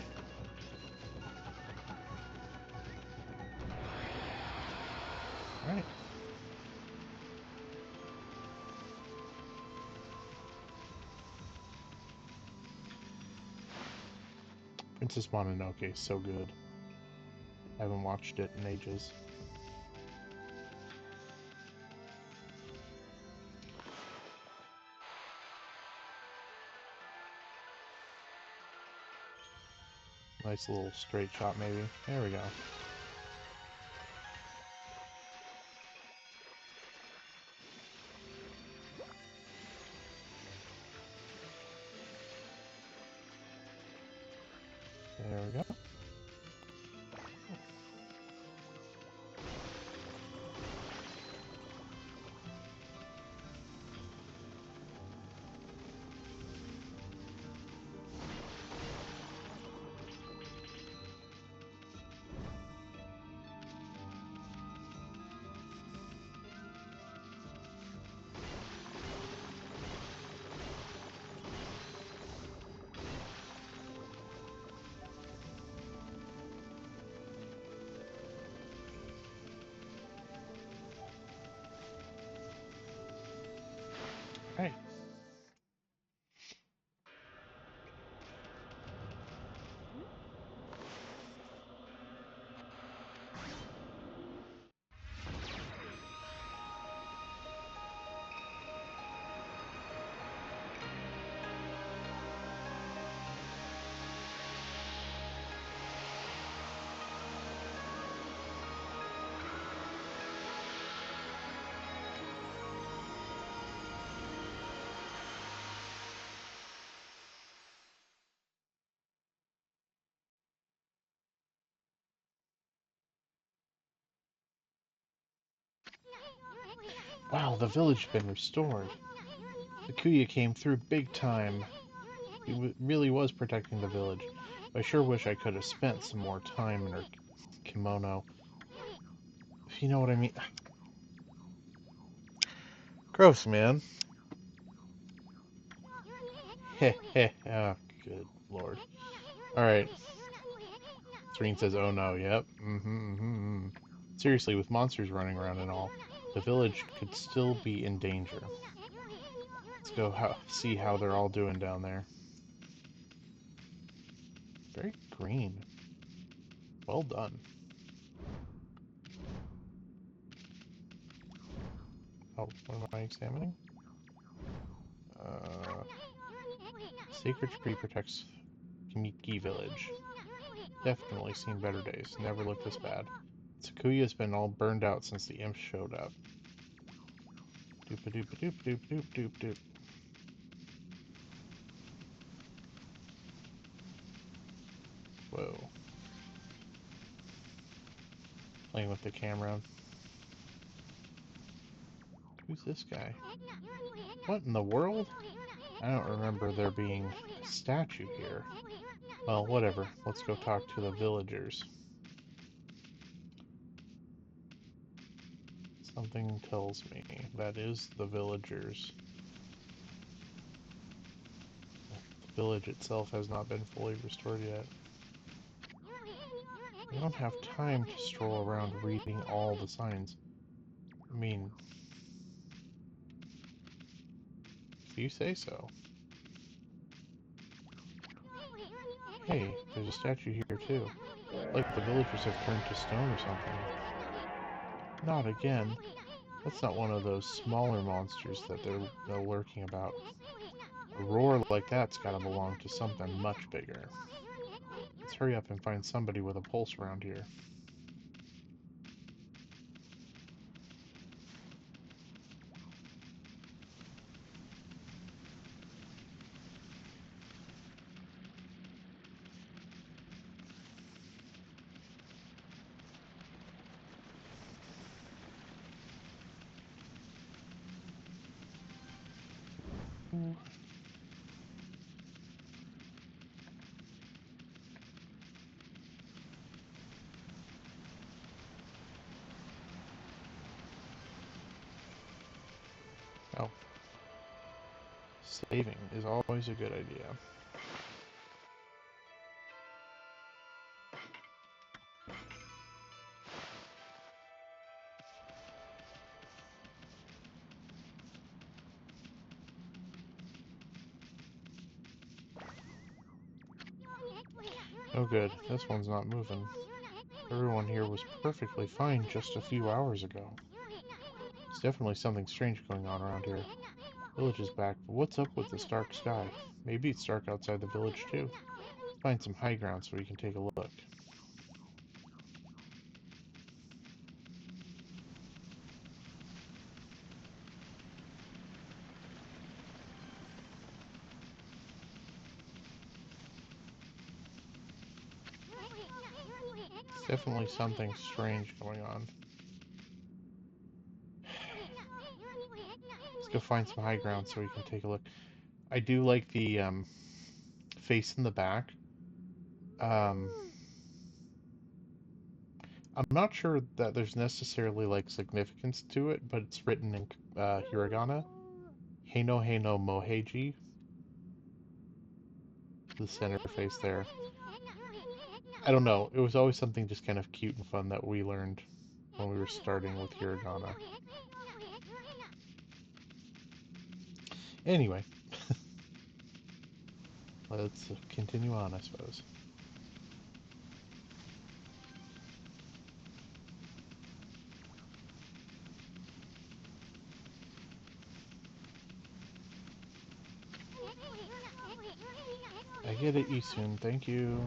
Alright. Princess Mononoke is so good. I haven't watched it in ages. Nice little straight shot, maybe. There we go. There we go. Right. Wow, the village has been restored. The Kuya came through big time. He really was protecting the village. I sure wish I could have spent some more time in her kimono. If you know what I mean. Gross, man. Heh heh. Oh, good lord. Alright. Serene says, oh no, yep. Seriously, with monsters running around and all, the village could still be in danger. Let's go see how they're all doing down there. Very green. Well done. Oh, what am I examining? Uh, Sacred tree protects Kimiki village. Definitely seen better days. Never looked this bad. Sakuya's been all burned out since the imps showed up. Doop a doop a doop doop doop doop doop. Whoa. Playing with the camera. Who's this guy? What in the world? I don't remember there being a statue here. Well, whatever. Let's go talk to the villagers. Something tells me that is the villagers. The village itself has not been fully restored yet. I don't have time to stroll around reading all the signs. I mean, if you say so. Hey, there's a statue here too. Like the villagers have turned to stone or something. Not again. That's not one of those smaller monsters that they're lurking about. A roar like that's gotta belong to something much bigger. Let's hurry up and find somebody with a pulse around here. Ooh. Oh, saving is always a good idea. Oh good, this one's not moving. Everyone here was perfectly fine just a few hours ago. There's definitely something strange going on around here. Village is back, but what's up with this dark sky? Maybe it's dark outside the village too. Let's find some high ground so we can take a look. There's definitely something strange going on. Let's go find some high ground so we can take a look. I do like the face in the back. Um, I'm not sure that there's necessarily like significance to it, but it's written in hiragana. Heino Heino Moheiji. The center face there. I don't know. It was always something just kind of cute and fun that we learned when we were starting with hiragana. Anyway, let's continue on, I suppose. I get it, Isun. Thank you.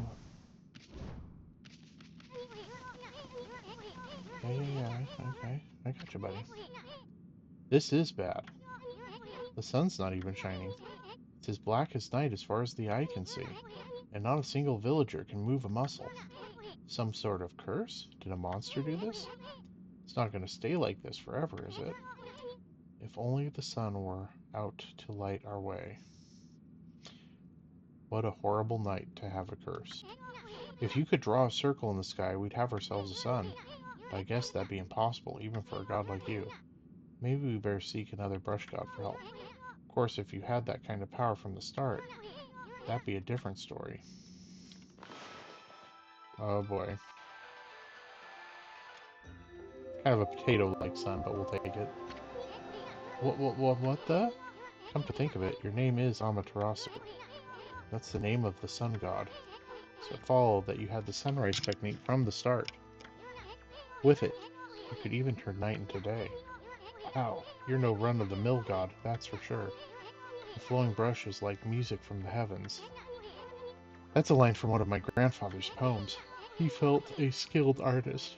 Yeah. Okay. I got you, buddy. This is bad. The sun's not even shining. It's as black as night as far as the eye can see, and not a single villager can move a muscle. Some sort of curse? Did a monster do this? It's not going to stay like this forever, is it? If only the sun were out to light our way. What a horrible night to have a curse. If you could draw a circle in the sky, we'd have ourselves a sun. But I guess that'd be impossible, even for a god like you. Maybe we better seek another brush god for help. Of course, if you had that kind of power from the start, that'd be a different story. Oh boy. Kind of a potato-like sun, but we'll take it. What the? Come to think of it, your name is Amaterasu. That's the name of the sun god. So it followed that you had the sunrise technique from the start. With it, you could even turn night into day. Wow, you're no run-of-the-mill god, that's for sure. The flowing brush is like music from the heavens. That's a line from one of my grandfather's poems. He felt a skilled artist.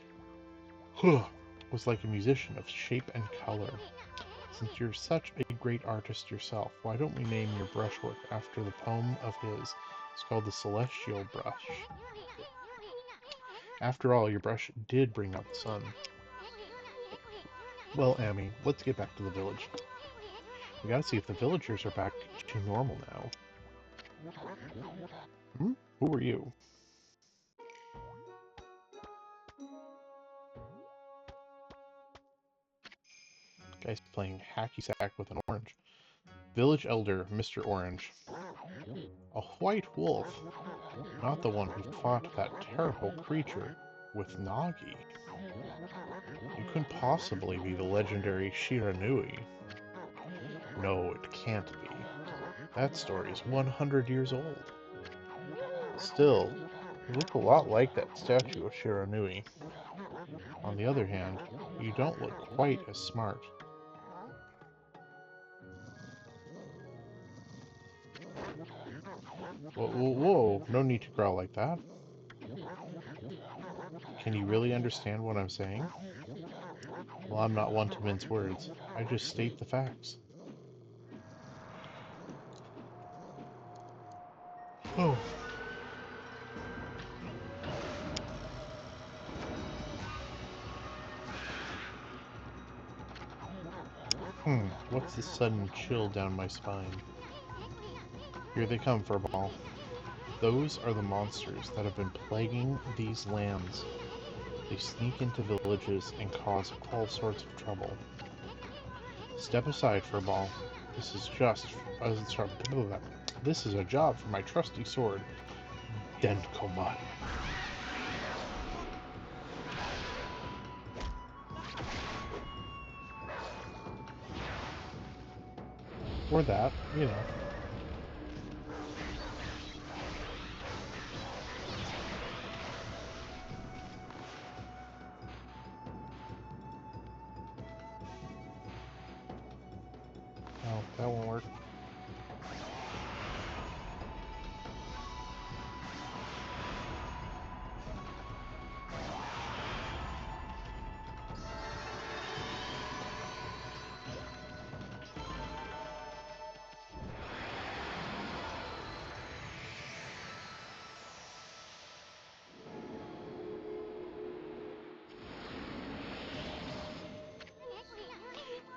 Was like a musician of shape and color. Since you're such a great artist yourself, why don't we name your brushwork after the poem of his? It's called the Celestial Brush. After all, your brush did bring out the sun. Well, Amy, let's get back to the village. We gotta see if the villagers are back to normal now. Hmm? Who are you? Guy's playing hacky sack with an orange. Village elder, Mr. Orange. A white wolf. Not the one who fought that terrible creature with Nagi. You couldn't possibly be the legendary Shiranui. No, it can't be. That story is 100 years old. Still, you look a lot like that statue of Shiranui. On the other hand, you don't look quite as smart. Whoa, no need to growl like that. Can you really understand what I'm saying? Well, I'm not one to mince words. I just state the facts. Oh. What's this sudden chill down my spine? Here they come, Furball. Those are the monsters that have been plaguing these lands. They sneak into villages and cause all sorts of trouble. Step aside, Furball. This is just this is a job for my trusty sword, Denkomai. Or that, you know. Oh, that won't work.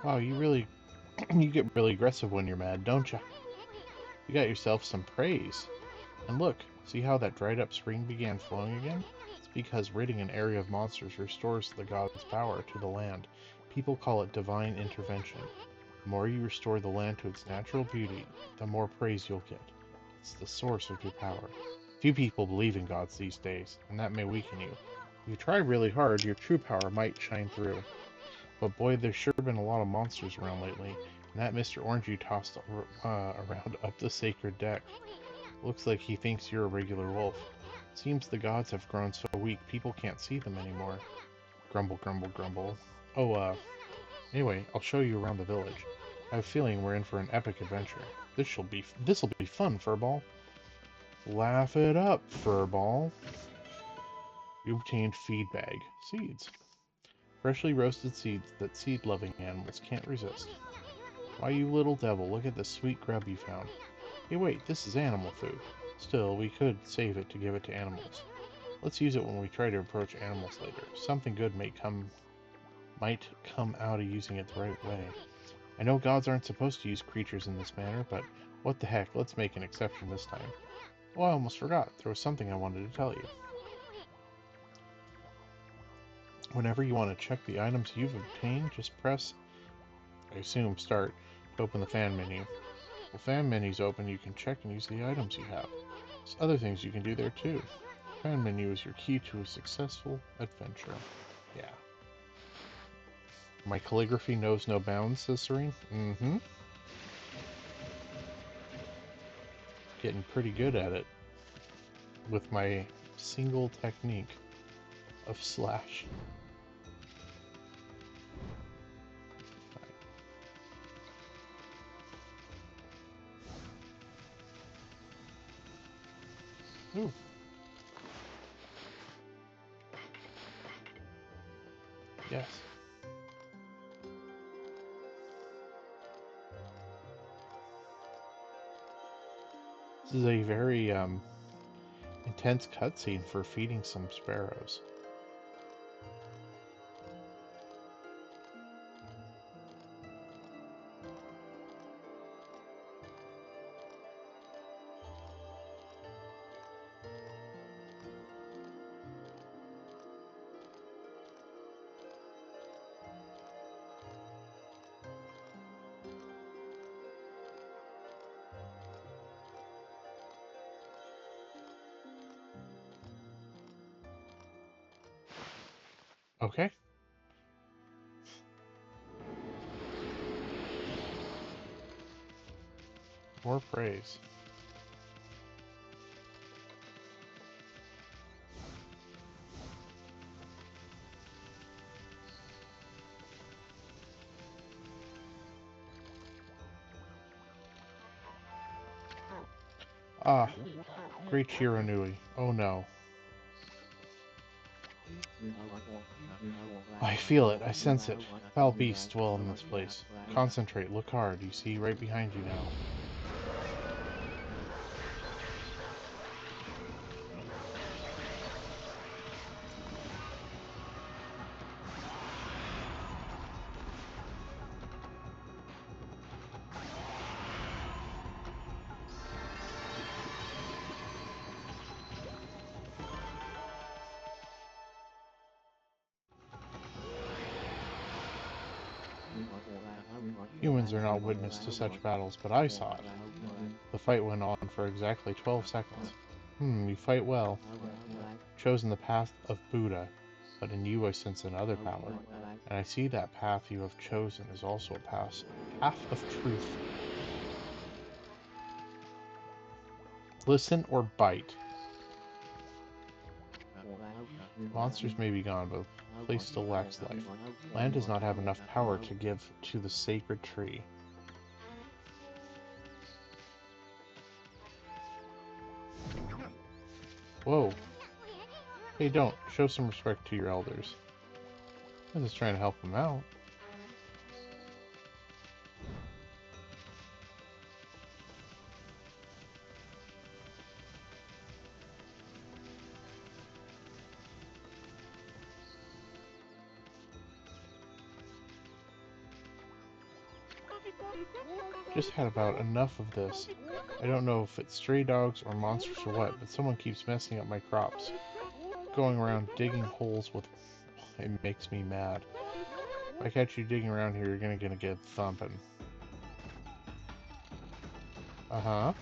Wow, you get really aggressive when you're mad, don't you? You got yourself some praise. And look, see how that dried up spring began flowing again? It's because ridding an area of monsters restores the god's power to the land. People call it divine intervention. The more you restore the land to its natural beauty, the more praise you'll get. It's the source of your power. Few people believe in gods these days, and that may weaken you. If you try really hard, your true power might shine through. But boy, there's sure been a lot of monsters around lately, and that Mr. Orange you tossed around up the sacred deck. Looks like he thinks you're a regular wolf. Seems the gods have grown so weak people can't see them anymore. Grumble, grumble, grumble. Oh, anyway, I'll show you around the village. I have a feeling we're in for an epic adventure. This'll be fun, Furball. Laugh it up, Furball. You obtained feed bag. Seeds. Freshly roasted seeds that seed-loving animals can't resist. Why, you little devil, look at the sweet grub you found. Hey wait, this is animal food. Still, we could save it to give it to animals. Let's use it when we try to approach animals later. Something good might come out of using it the right way. I know gods aren't supposed to use creatures in this manner, but what the heck, let's make an exception this time. Oh, I almost forgot. There was something I wanted to tell you. Whenever you want to check the items you've obtained, just press, I assume, start to open the fan menu. When fan menu's open, you can check and use the items you have. There's other things you can do there too. Fan menu is your key to a successful adventure. Yeah. My calligraphy knows no bounds, says Serene. Mm-hmm. Getting pretty good at it with my single technique of slash. Ooh. Yes. This is a very intense cutscene for feeding some sparrows. Okay. More praise. Ah, great Chironui. Oh no. I feel it. I sense it. Foul beasts dwell in this place. Concentrate. Look hard. You see right behind you now. Humans are not witness to such battles, but I saw it. The fight went on for exactly 12 seconds. You fight well. Chosen the path of Buddha, but in you I sense another power. And I see that path you have chosen is also a path of truth. Listen or bite. Monsters may be gone, but the place still lacks life. Land does not have enough power to give to the sacred tree. Whoa. Hey, don't. Show some respect to your elders. I'm just trying to help them out. Just had about enough of this. I don't know if it's stray dogs or monsters or what, but someone keeps messing up my crops. Going around digging holes with... It makes me mad. If I catch you digging around here, you're gonna get thumping. Uh-huh.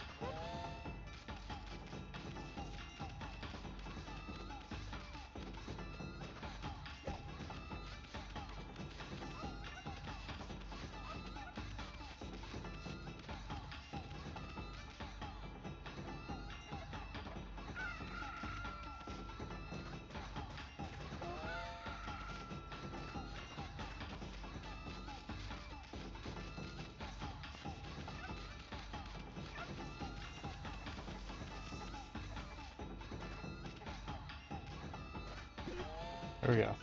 There we go.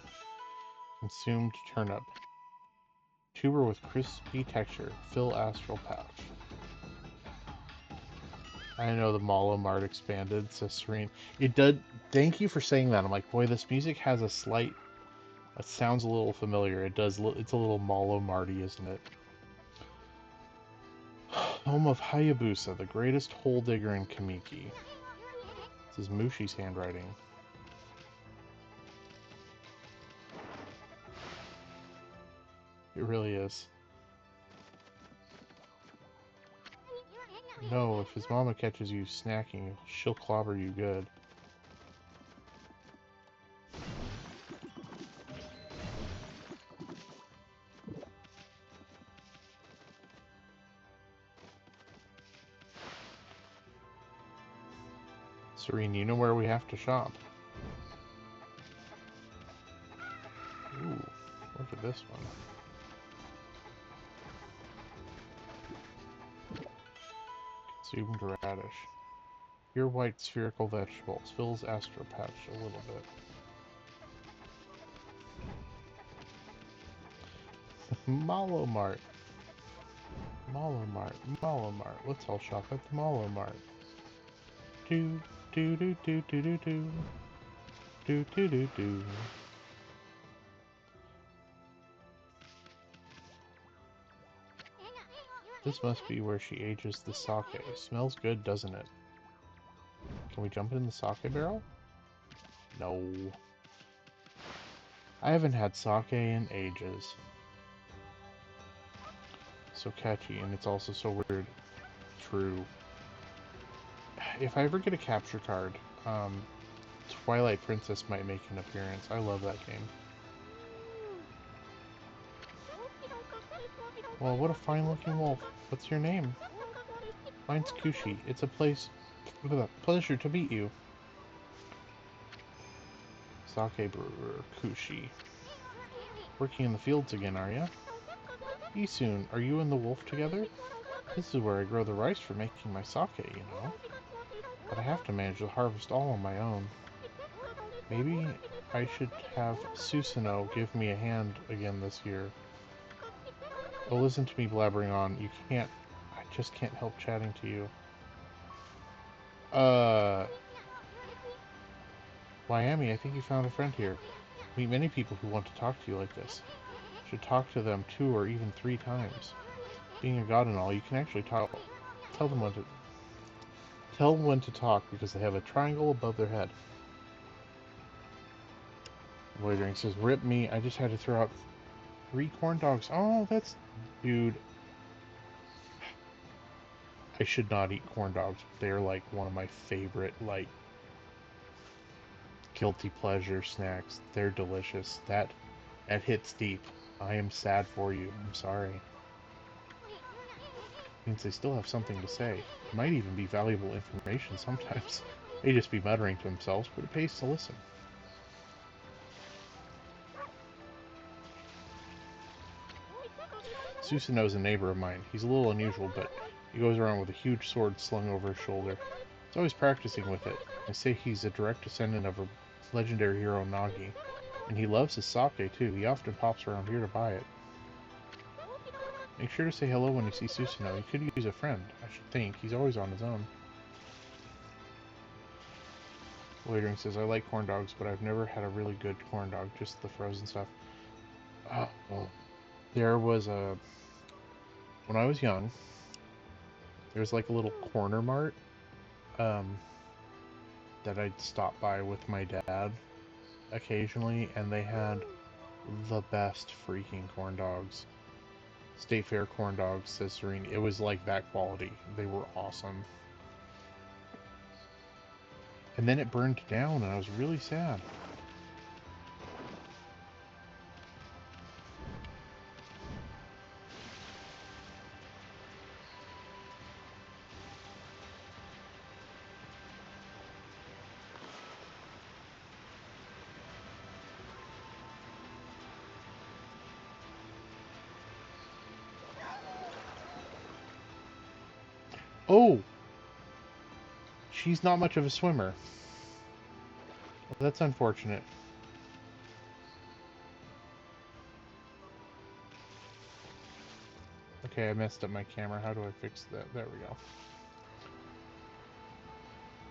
Consumed turnip. Tuber with crispy texture. Fill astral pouch. I know the Malo Mart expanded, says Serene. It did. Thank you for saying that. I'm like, boy, this music has a slight. It sounds a little familiar. It does. It's a little Malo Marty, isn't it? Home of Hayabusa, the greatest hole digger in Kamiki. This is Mushi's handwriting. It really is. No, if his mama catches you snacking, she'll clobber you good. Serene, you know where we have to shop. Ooh, look at this one. Consumed radish. Your white spherical vegetables fills Astro Patch a little bit. Malo Mart. Malo Mart. Malo Mart. Let's all shop at the Malo Mart. Do do do do do do do. Do do do do. This must be where she ages the sake. Smells good, doesn't it? Can we jump in the sake barrel? No. I haven't had sake in ages. So catchy, and it's also so weird. True. If I ever get a capture card, Twilight Princess might make an appearance. I love that game. Well, what a fine-looking wolf. What's your name? Mine's Kushi. It's a pleasure to meet you. Sake brewer, Kushi. Working in the fields again, are ya? Isun, are you and the wolf together? This is where I grow the rice for making my sake, you know. But I have to manage the harvest all on my own. Maybe I should have Susanoo give me a hand again this year. Oh, listen to me blabbering on. I just can't help chatting to you. Wyami, I think you found a friend here. Meet many people who want to talk to you like this. Should talk to them 2 or even 3 times. Being a god and all, you can actually tell them when to talk because they have a triangle above their head. Loitering says, "Rip me! I just had to throw out 3 corn dogs." Oh, dude. I should not eat corn dogs. They're like one of my favorite guilty pleasure snacks. They're delicious. That hits deep. I am sad for you. I'm sorry. Means they still have something to say. It might even be valuable information sometimes. They just be muttering to themselves, but it pays to listen. Susanoo's a neighbor of mine. He's a little unusual, but he goes around with a huge sword slung over his shoulder. He's always practicing with it. I say he's a direct descendant of a legendary hero Nagi. And he loves his sake, too. He often pops around here to buy it. Make sure to say hello when you see Susanoo. He could use a friend, I should think. He's always on his own. Loitering says, I like corn dogs, but I've never had a really good corn dog, just the frozen stuff. Oh. There was when I was young, there was like a little corner mart that I'd stop by with my dad occasionally, and they had the best freaking corn dogs. State Fair corn dogs, says Serene. It was like that quality. They were awesome. And then it burned down, and I was really sad. Oh! She's not much of a swimmer. Well, that's unfortunate. Okay, I messed up my camera. How do I fix that? There we go.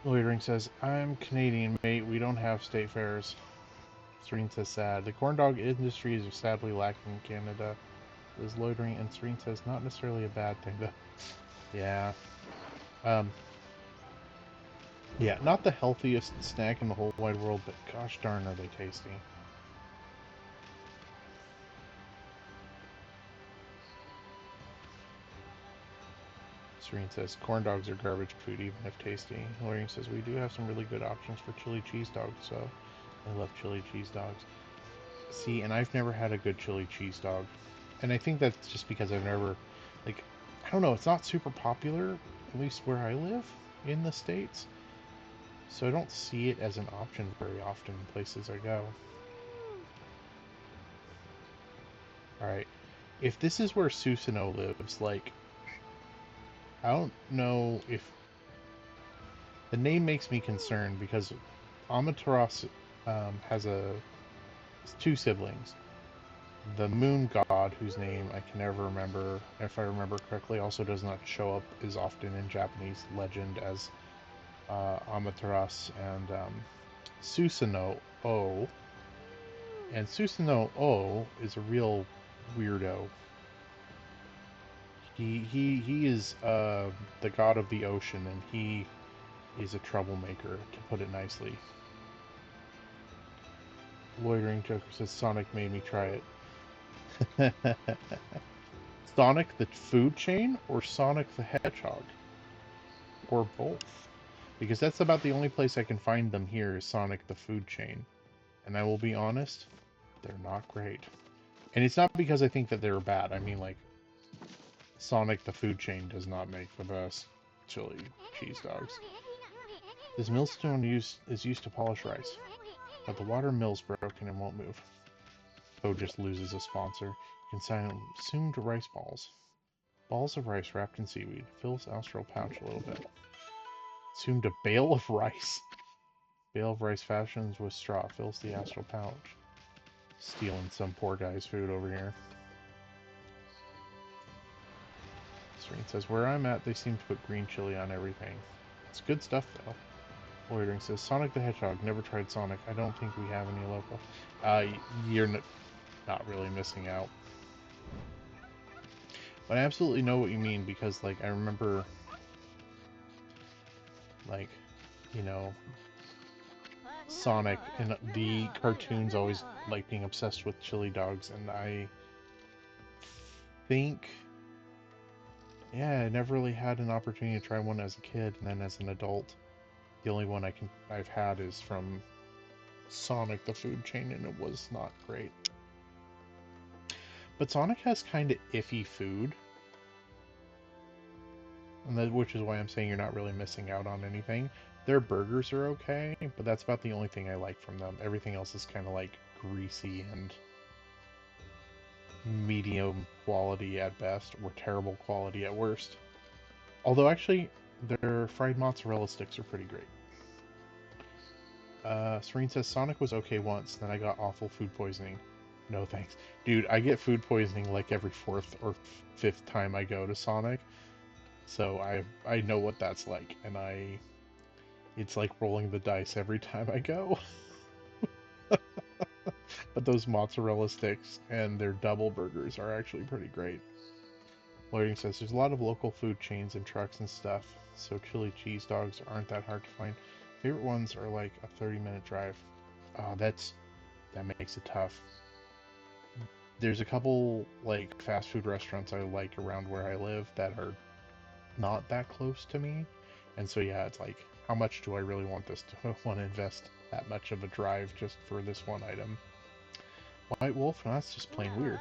Loitering says, I'm Canadian, mate. We don't have state fairs. Serene says, sad. The corn dog industry is sadly lacking in Canada. Is Loitering, and Serene says, not necessarily a bad thing, though. Yeah. Yeah, not the healthiest snack in the whole wide world, but gosh darn are they tasty. Serene says, corn dogs are garbage food, even if tasty. Lorraine says, we do have some really good options for chili cheese dogs, so I love chili cheese dogs. See, and I've never had a good chili cheese dog. And I think that's just because I've never, like, I don't know, it's not super popular, at least where I live in the States. So I don't see it as an option very often in places I go. Alright, if this is where Susanoo lives, like, I don't know if... The name makes me concerned because Amaterasu has two siblings. The moon god, whose name I can never remember, if I remember correctly, also does not show up as often in Japanese legend as Amaterasu and Susanoo O. And Susanoo O is a real weirdo. He is the god of the ocean, and he is a troublemaker, to put it nicely. Loitering Joker says Sonic made me try it. Sonic the food chain or Sonic the Hedgehog? Or both? Because that's about the only place I can find them here is Sonic the food chain. And I will be honest, they're not great. And it's not because I think that they're bad. I mean, like, Sonic the food chain does not make the best chili cheese dogs. This millstone is used to polish rice, but the water mill's broken and won't move. Poe just loses a sponsor. Consumed rice balls. Balls of rice wrapped in seaweed. Fills astral pouch a little bit. Consumed a bale of rice. Bale of rice fashions with straw. Fills the astral pouch. Stealing some poor guy's food over here. Serene says, where I'm at, they seem to put green chili on everything. It's good stuff, though. Loitering says, Sonic the Hedgehog. Never tried Sonic. I don't think we have any local. You're not really missing out. But I absolutely know what you mean because, like, I remember, like, you know, Sonic in the cartoons always, like, being obsessed with chili dogs, and I think, yeah, I never really had an opportunity to try one as a kid, and then as an adult, the only one I've had is from Sonic the food chain, and it was not great. But Sonic has kind of iffy food, and which is why I'm saying you're not really missing out on anything. Their burgers are okay, but that's about the only thing I like from them. Everything else is kind of like greasy and medium quality at best, or terrible quality at worst. Although actually, their fried mozzarella sticks are pretty great. Serene says Sonic was okay once, then I got awful food poisoning. No thanks. Dude, I get food poisoning like every fourth or fifth time I go to Sonic. So I know what that's like, and it's like rolling the dice every time I go. But those mozzarella sticks and their double burgers are actually pretty great. Loading says there's a lot of local food chains and trucks and stuff, so chili cheese dogs aren't that hard to find. Favorite ones are like a 30-minute drive. That makes it tough. There's a couple like fast food restaurants I like around where I live that are not that close to me. And so yeah, it's like, how much do I really want this to want to invest that much of a drive just for this one item? White Wolf? No, that's just plain weird.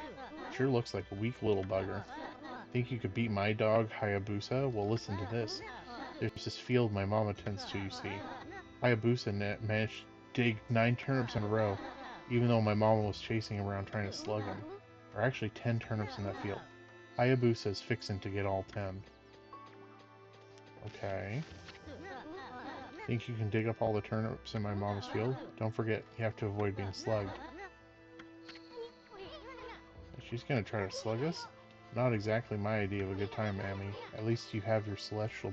Sure looks like a weak little bugger. Think you could beat my dog, Hayabusa? Well, listen to this. There's this field my mama tends to, you see. Hayabusa managed to dig 9 turnips in a row, even though my mama was chasing him around trying to slug him. There are actually 10 turnips in that field. Hayabusa's fixing to get all 10. Okay. Think you can dig up all the turnips in my mama's field? Don't forget, you have to avoid being slugged. She's gonna try to slug us? Not exactly my idea of a good time, Amy. At least you have your celestial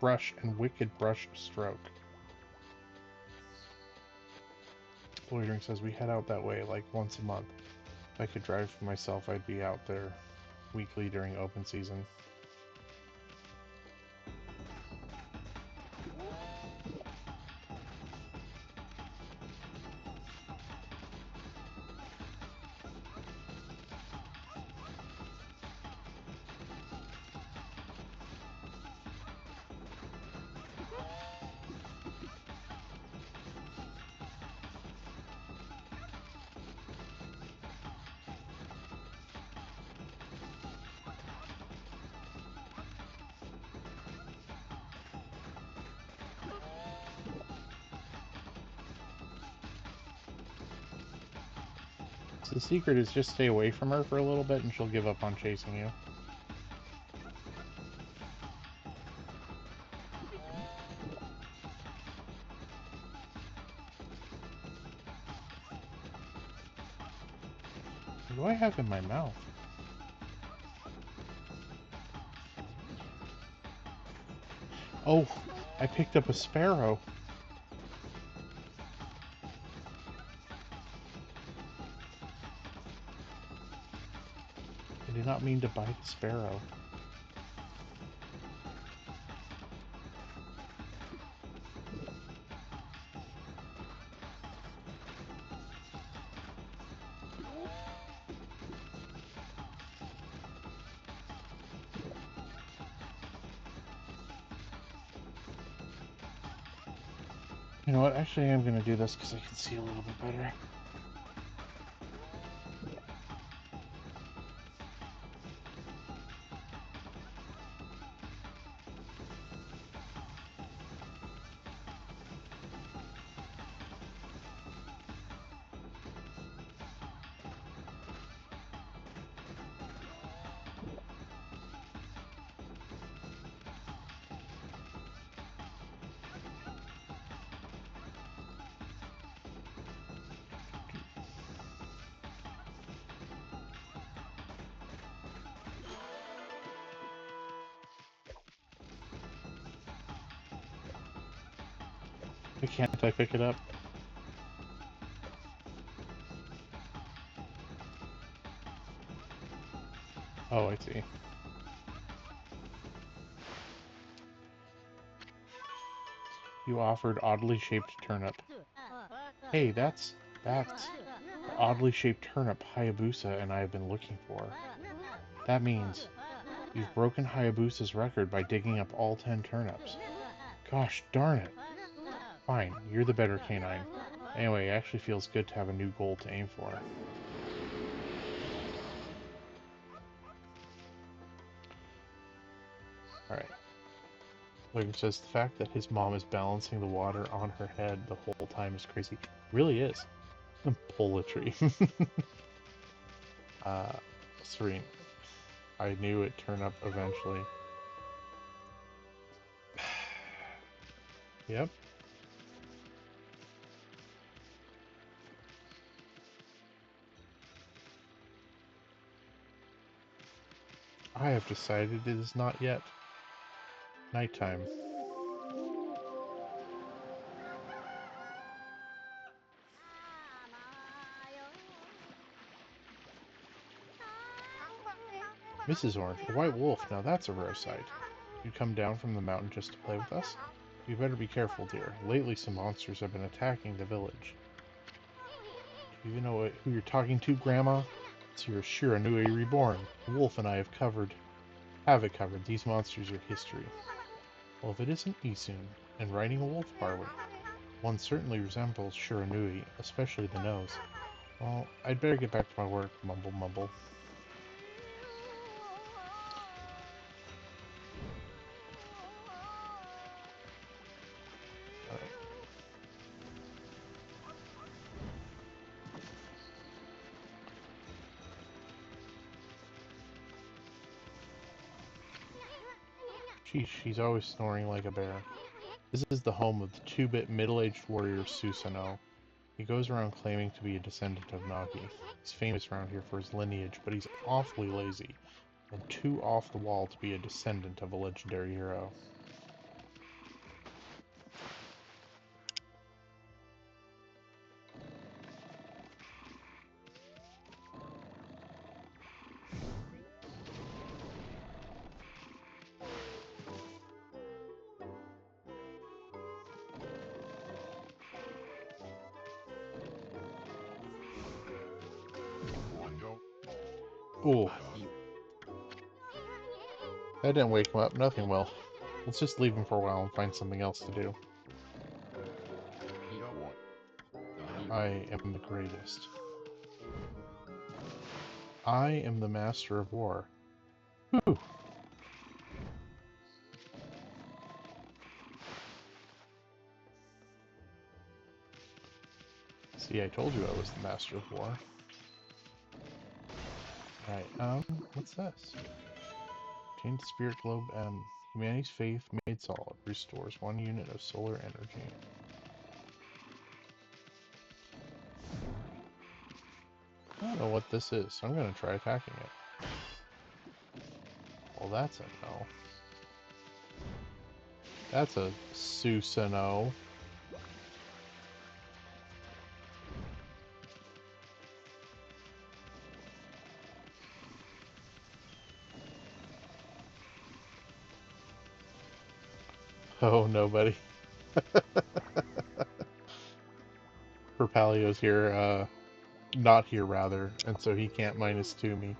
brush and wicked brush stroke. Loitering says we head out that way like once a month. If I could drive for myself, I'd be out there weekly during open season. So the secret is just stay away from her for a little bit and she'll give up on chasing you. What do I have in my mouth? Oh, I picked up a sparrow. I did not mean to bite a sparrow. You know what? Actually, I'm going to do this because I can see a little bit better. Why can't I pick it up? Oh, I see. You offered oddly shaped turnip. Hey, that's the oddly shaped turnip Hayabusa and I have been looking for. That means you've broken Hayabusa's record by digging up all 10 turnips. Gosh darn it. Fine, you're the better canine. Anyway, it actually feels good to have a new goal to aim for. Alright. Logan says the fact that his mom is balancing the water on her head the whole time is crazy. Really is. Pull a tree. Serene. I knew it'd turn up eventually. Yep. I have decided it is not yet. Nighttime. Mrs. Orange, a white wolf, now that's a rare sight. You come down from the mountain just to play with us? You better be careful, dear. Lately some monsters have been attacking the village. Do you even know who you're talking to, Grandma? It's your Shiranui reborn. The wolf and I have it covered. These monsters are history. Well, if it isn't Isun, and riding a wolf, are we? One certainly resembles Shiranui, especially the nose. Well, I'd better get back to my work, mumble mumble. Alright. She's always snoring like a bear. This is the home of the 2-bit middle-aged warrior Susanoo. He goes around claiming to be a descendant of Nagi. He's famous around here for his lineage, but he's awfully lazy, and too off the wall to be a descendant of a legendary hero. Ooh. That didn't wake him up. Nothing will. Let's just leave him for a while and find something else to do. I am the greatest. I am the master of war. Whew. See, I told you I was the master of war. Alright, what's this? Obtain the Spirit Globe M. Humanity's faith made solid. Restores 1 unit of solar energy. I don't know what this is, so I'm gonna try attacking it. Well, that's a no. That's a Susanoo. Oh, nobody. Perpalio's here, not here rather, and so he can't -2 me.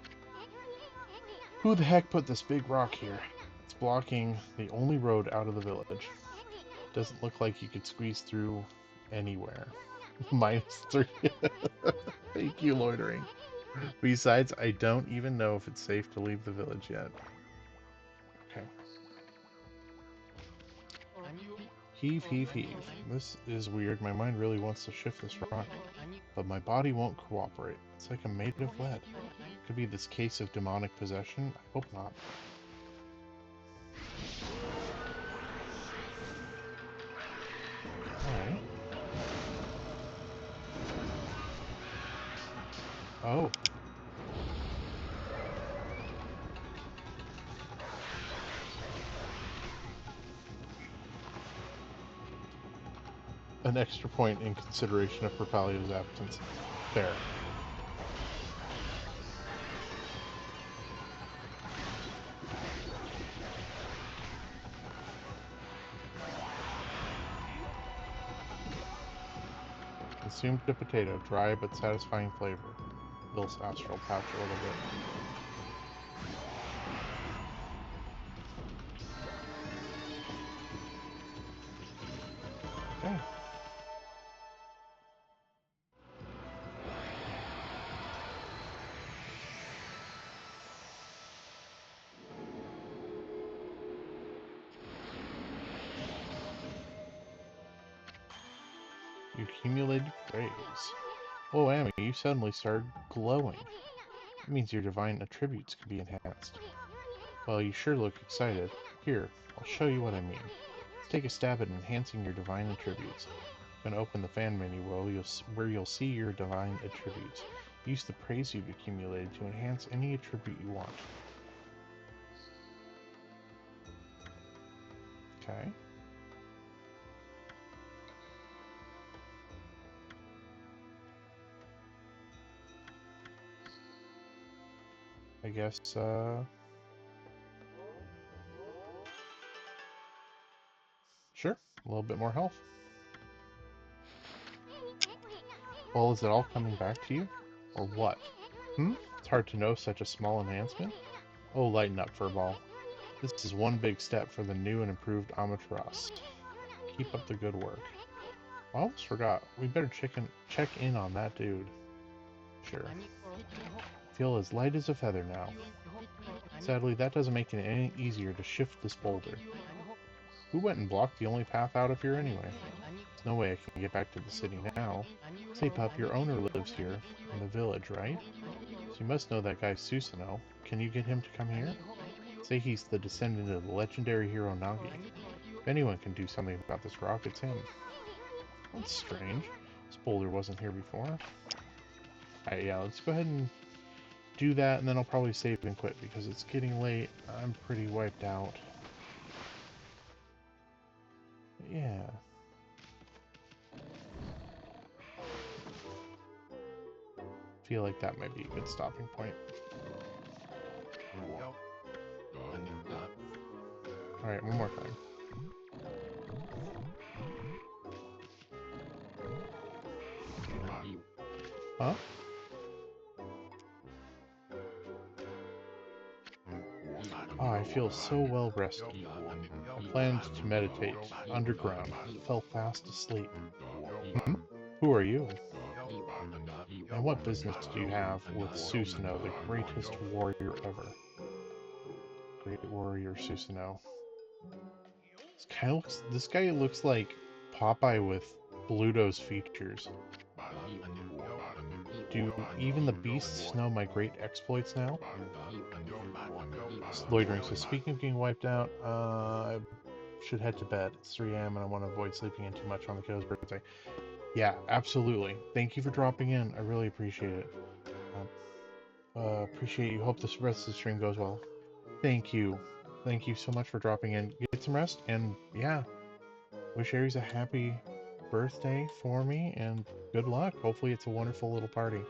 Who the heck put this big rock here? It's blocking the only road out of the village. Doesn't look like you could squeeze through anywhere. -3. Thank you, loitering. Besides, I don't even know if it's safe to leave the village yet. Okay. Heave, heave, heave. This is weird. My mind really wants to shift this rock, but my body won't cooperate. It's like I'm made of lead. Could be this case of demonic possession. I hope not. Alright. Oh. An extra point in consideration of Perpalio's absence. Fair. Consumed a potato, dry but satisfying flavor. Bill's astral pouch a little bit. Okay. You accumulated praise. Oh, Amy, you suddenly started glowing. That means your divine attributes can be enhanced. Well, you sure look excited. Here, I'll show you what I mean. Let's take a stab at enhancing your divine attributes. I'm going to open the fan menu where you'll see your divine attributes. Use the praise you've accumulated to enhance any attribute you want. Okay. I guess, sure. A little bit more health. Well, is it all coming back to you? Or what? It's hard to know such a small enhancement. Oh, lighten up, Furball. This is one big step for the new and improved Amaterasu. Keep up the good work. I almost forgot. We better check in on that dude. Sure. Feel as light as a feather now. Sadly, that doesn't make it any easier to shift this boulder. Who went and blocked the only path out of here anyway? There's no way I can get back to the city now. Say, pup, your owner lives here in the village, right? So you must know that guy Susanoo. Can you get him to come here? Say he's the descendant of the legendary hero Nagi. If anyone can do something about this rock, it's him. That's strange. This boulder wasn't here before. Alright, yeah, let's go ahead and do that, and then I'll probably save and quit, because it's getting late. I'm pretty wiped out. Yeah. Feel like that might be a good stopping point. Alright, one more time. Huh? Oh, I feel so well rested. I planned to meditate underground, but fell fast asleep. Hmm? Who are you? And what business do you have with Susanoo, the greatest warrior ever? Great warrior Susanoo. This guy looks like Popeye with Bluto's features. Do even the beasts know my great exploits now? Loitering says, speaking of getting wiped out, I should head to bed. It's 3 a.m. and I want to avoid sleeping in too much on the kiddo's birthday. Yeah, absolutely. Thank you for dropping in. I really appreciate it. Appreciate you. Hope the rest of the stream goes well. Thank you. Thank you so much for dropping in. Get some rest, and yeah, wish Aries a happy birthday for me, and good luck. Hopefully it's a wonderful little party.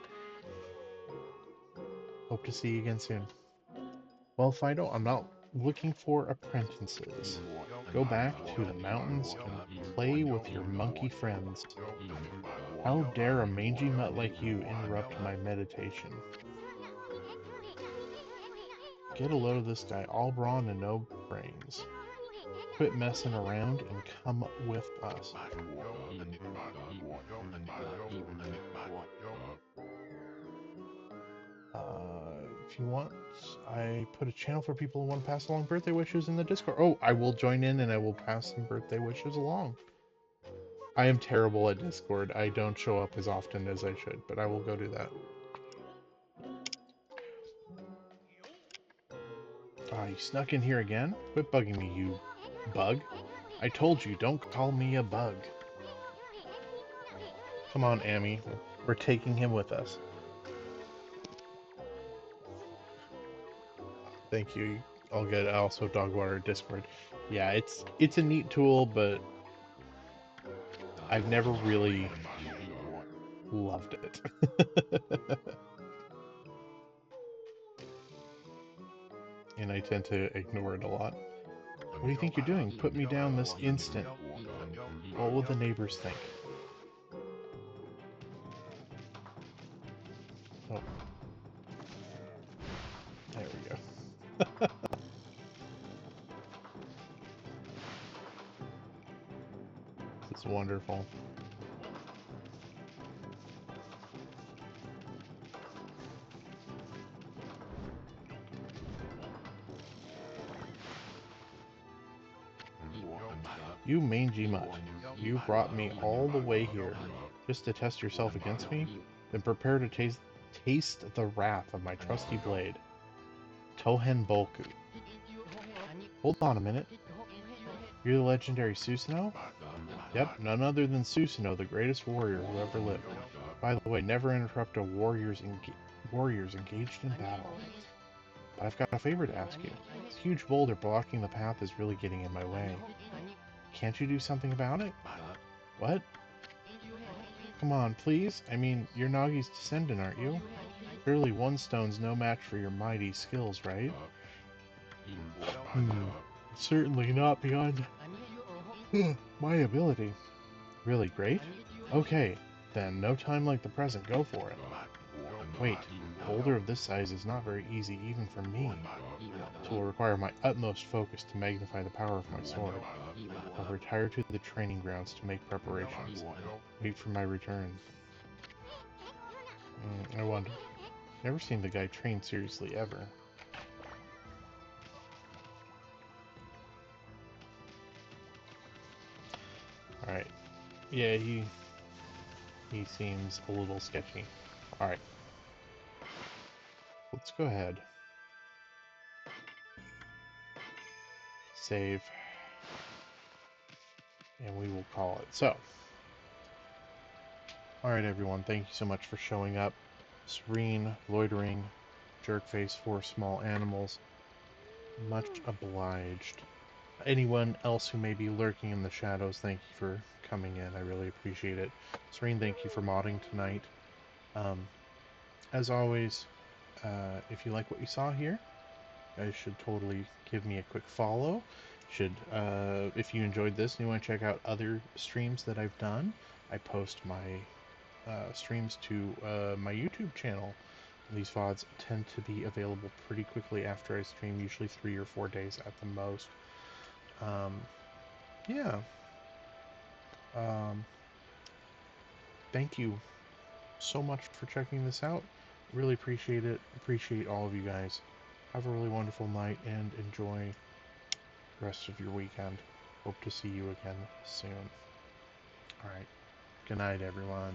Hope to see you again soon. Well, Fido, I'm not looking for apprentices. Go back to the mountains and play with your monkey friends. How dare a mangy mutt like you interrupt my meditation? Get a load of this guy, all brawn and no brains. Quit messing around and come with us. If you want, I put a channel for people who want to pass along birthday wishes in the Discord. Oh, I will join in and I will pass some birthday wishes along. I am terrible at Discord. I don't show up as often as I should, but I will go do that. Ah, you snuck in here again? Quit bugging me, you bug. I told you, don't call me a bug. Come on, Amy. We're taking him with us. Thank you. I'll get also dog water Discord. Yeah, it's a neat tool, but I've never really loved it. And I tend to ignore it a lot. What do you think you're doing? Put me down this instant. What will the neighbors think? Oh. There we go. This is wonderful. You mangy mutt. You brought me all the way here just to test yourself against me? Then prepare to taste the wrath of my trusty blade. Tohen Bolku. Hold on a minute. You're the legendary Susanoo? Yep, none other than Susanoo, the greatest warrior who ever lived. By the way, never interrupt a warriors engaged in battle. But I've got a favor to ask you. This huge boulder blocking the path is really getting in my way. Can't you do something about it? What? Come on, please? I mean, you're Nagi's descendant, aren't you? Surely one stone's no match for your mighty skills, right? Certainly not beyond my ability. Really great? Okay, then no time like the present, go for it. Wait, a boulder of this size is not very easy even for me. It will require my utmost focus to magnify the power of my sword. I'll retire to the training grounds to make preparations. Wait for my return. I wonder. Never seen the guy train seriously ever. Alright. Yeah, he seems a little sketchy. Alright. Let's go ahead. Save. And we will call it. So. Alright everyone, thank you so much for showing up. Serene, Loitering, Jerkface for small animals. Much obliged. Anyone else who may be lurking in the shadows, thank you for coming in. I really appreciate it. Serene, thank you for modding tonight. As always, if you like what you saw here, you guys should totally give me a quick follow. If you enjoyed this and you want to check out other streams that I've done, I post my streams to my YouTube channel. These VODs tend to be available pretty quickly after I stream, usually 3 or 4 days at the most. Yeah. Thank you so much for checking this out. Really appreciate it. Appreciate all of you guys. Have a really wonderful night and enjoy the rest of your weekend. Hope to see you again soon. Alright. Good night, everyone.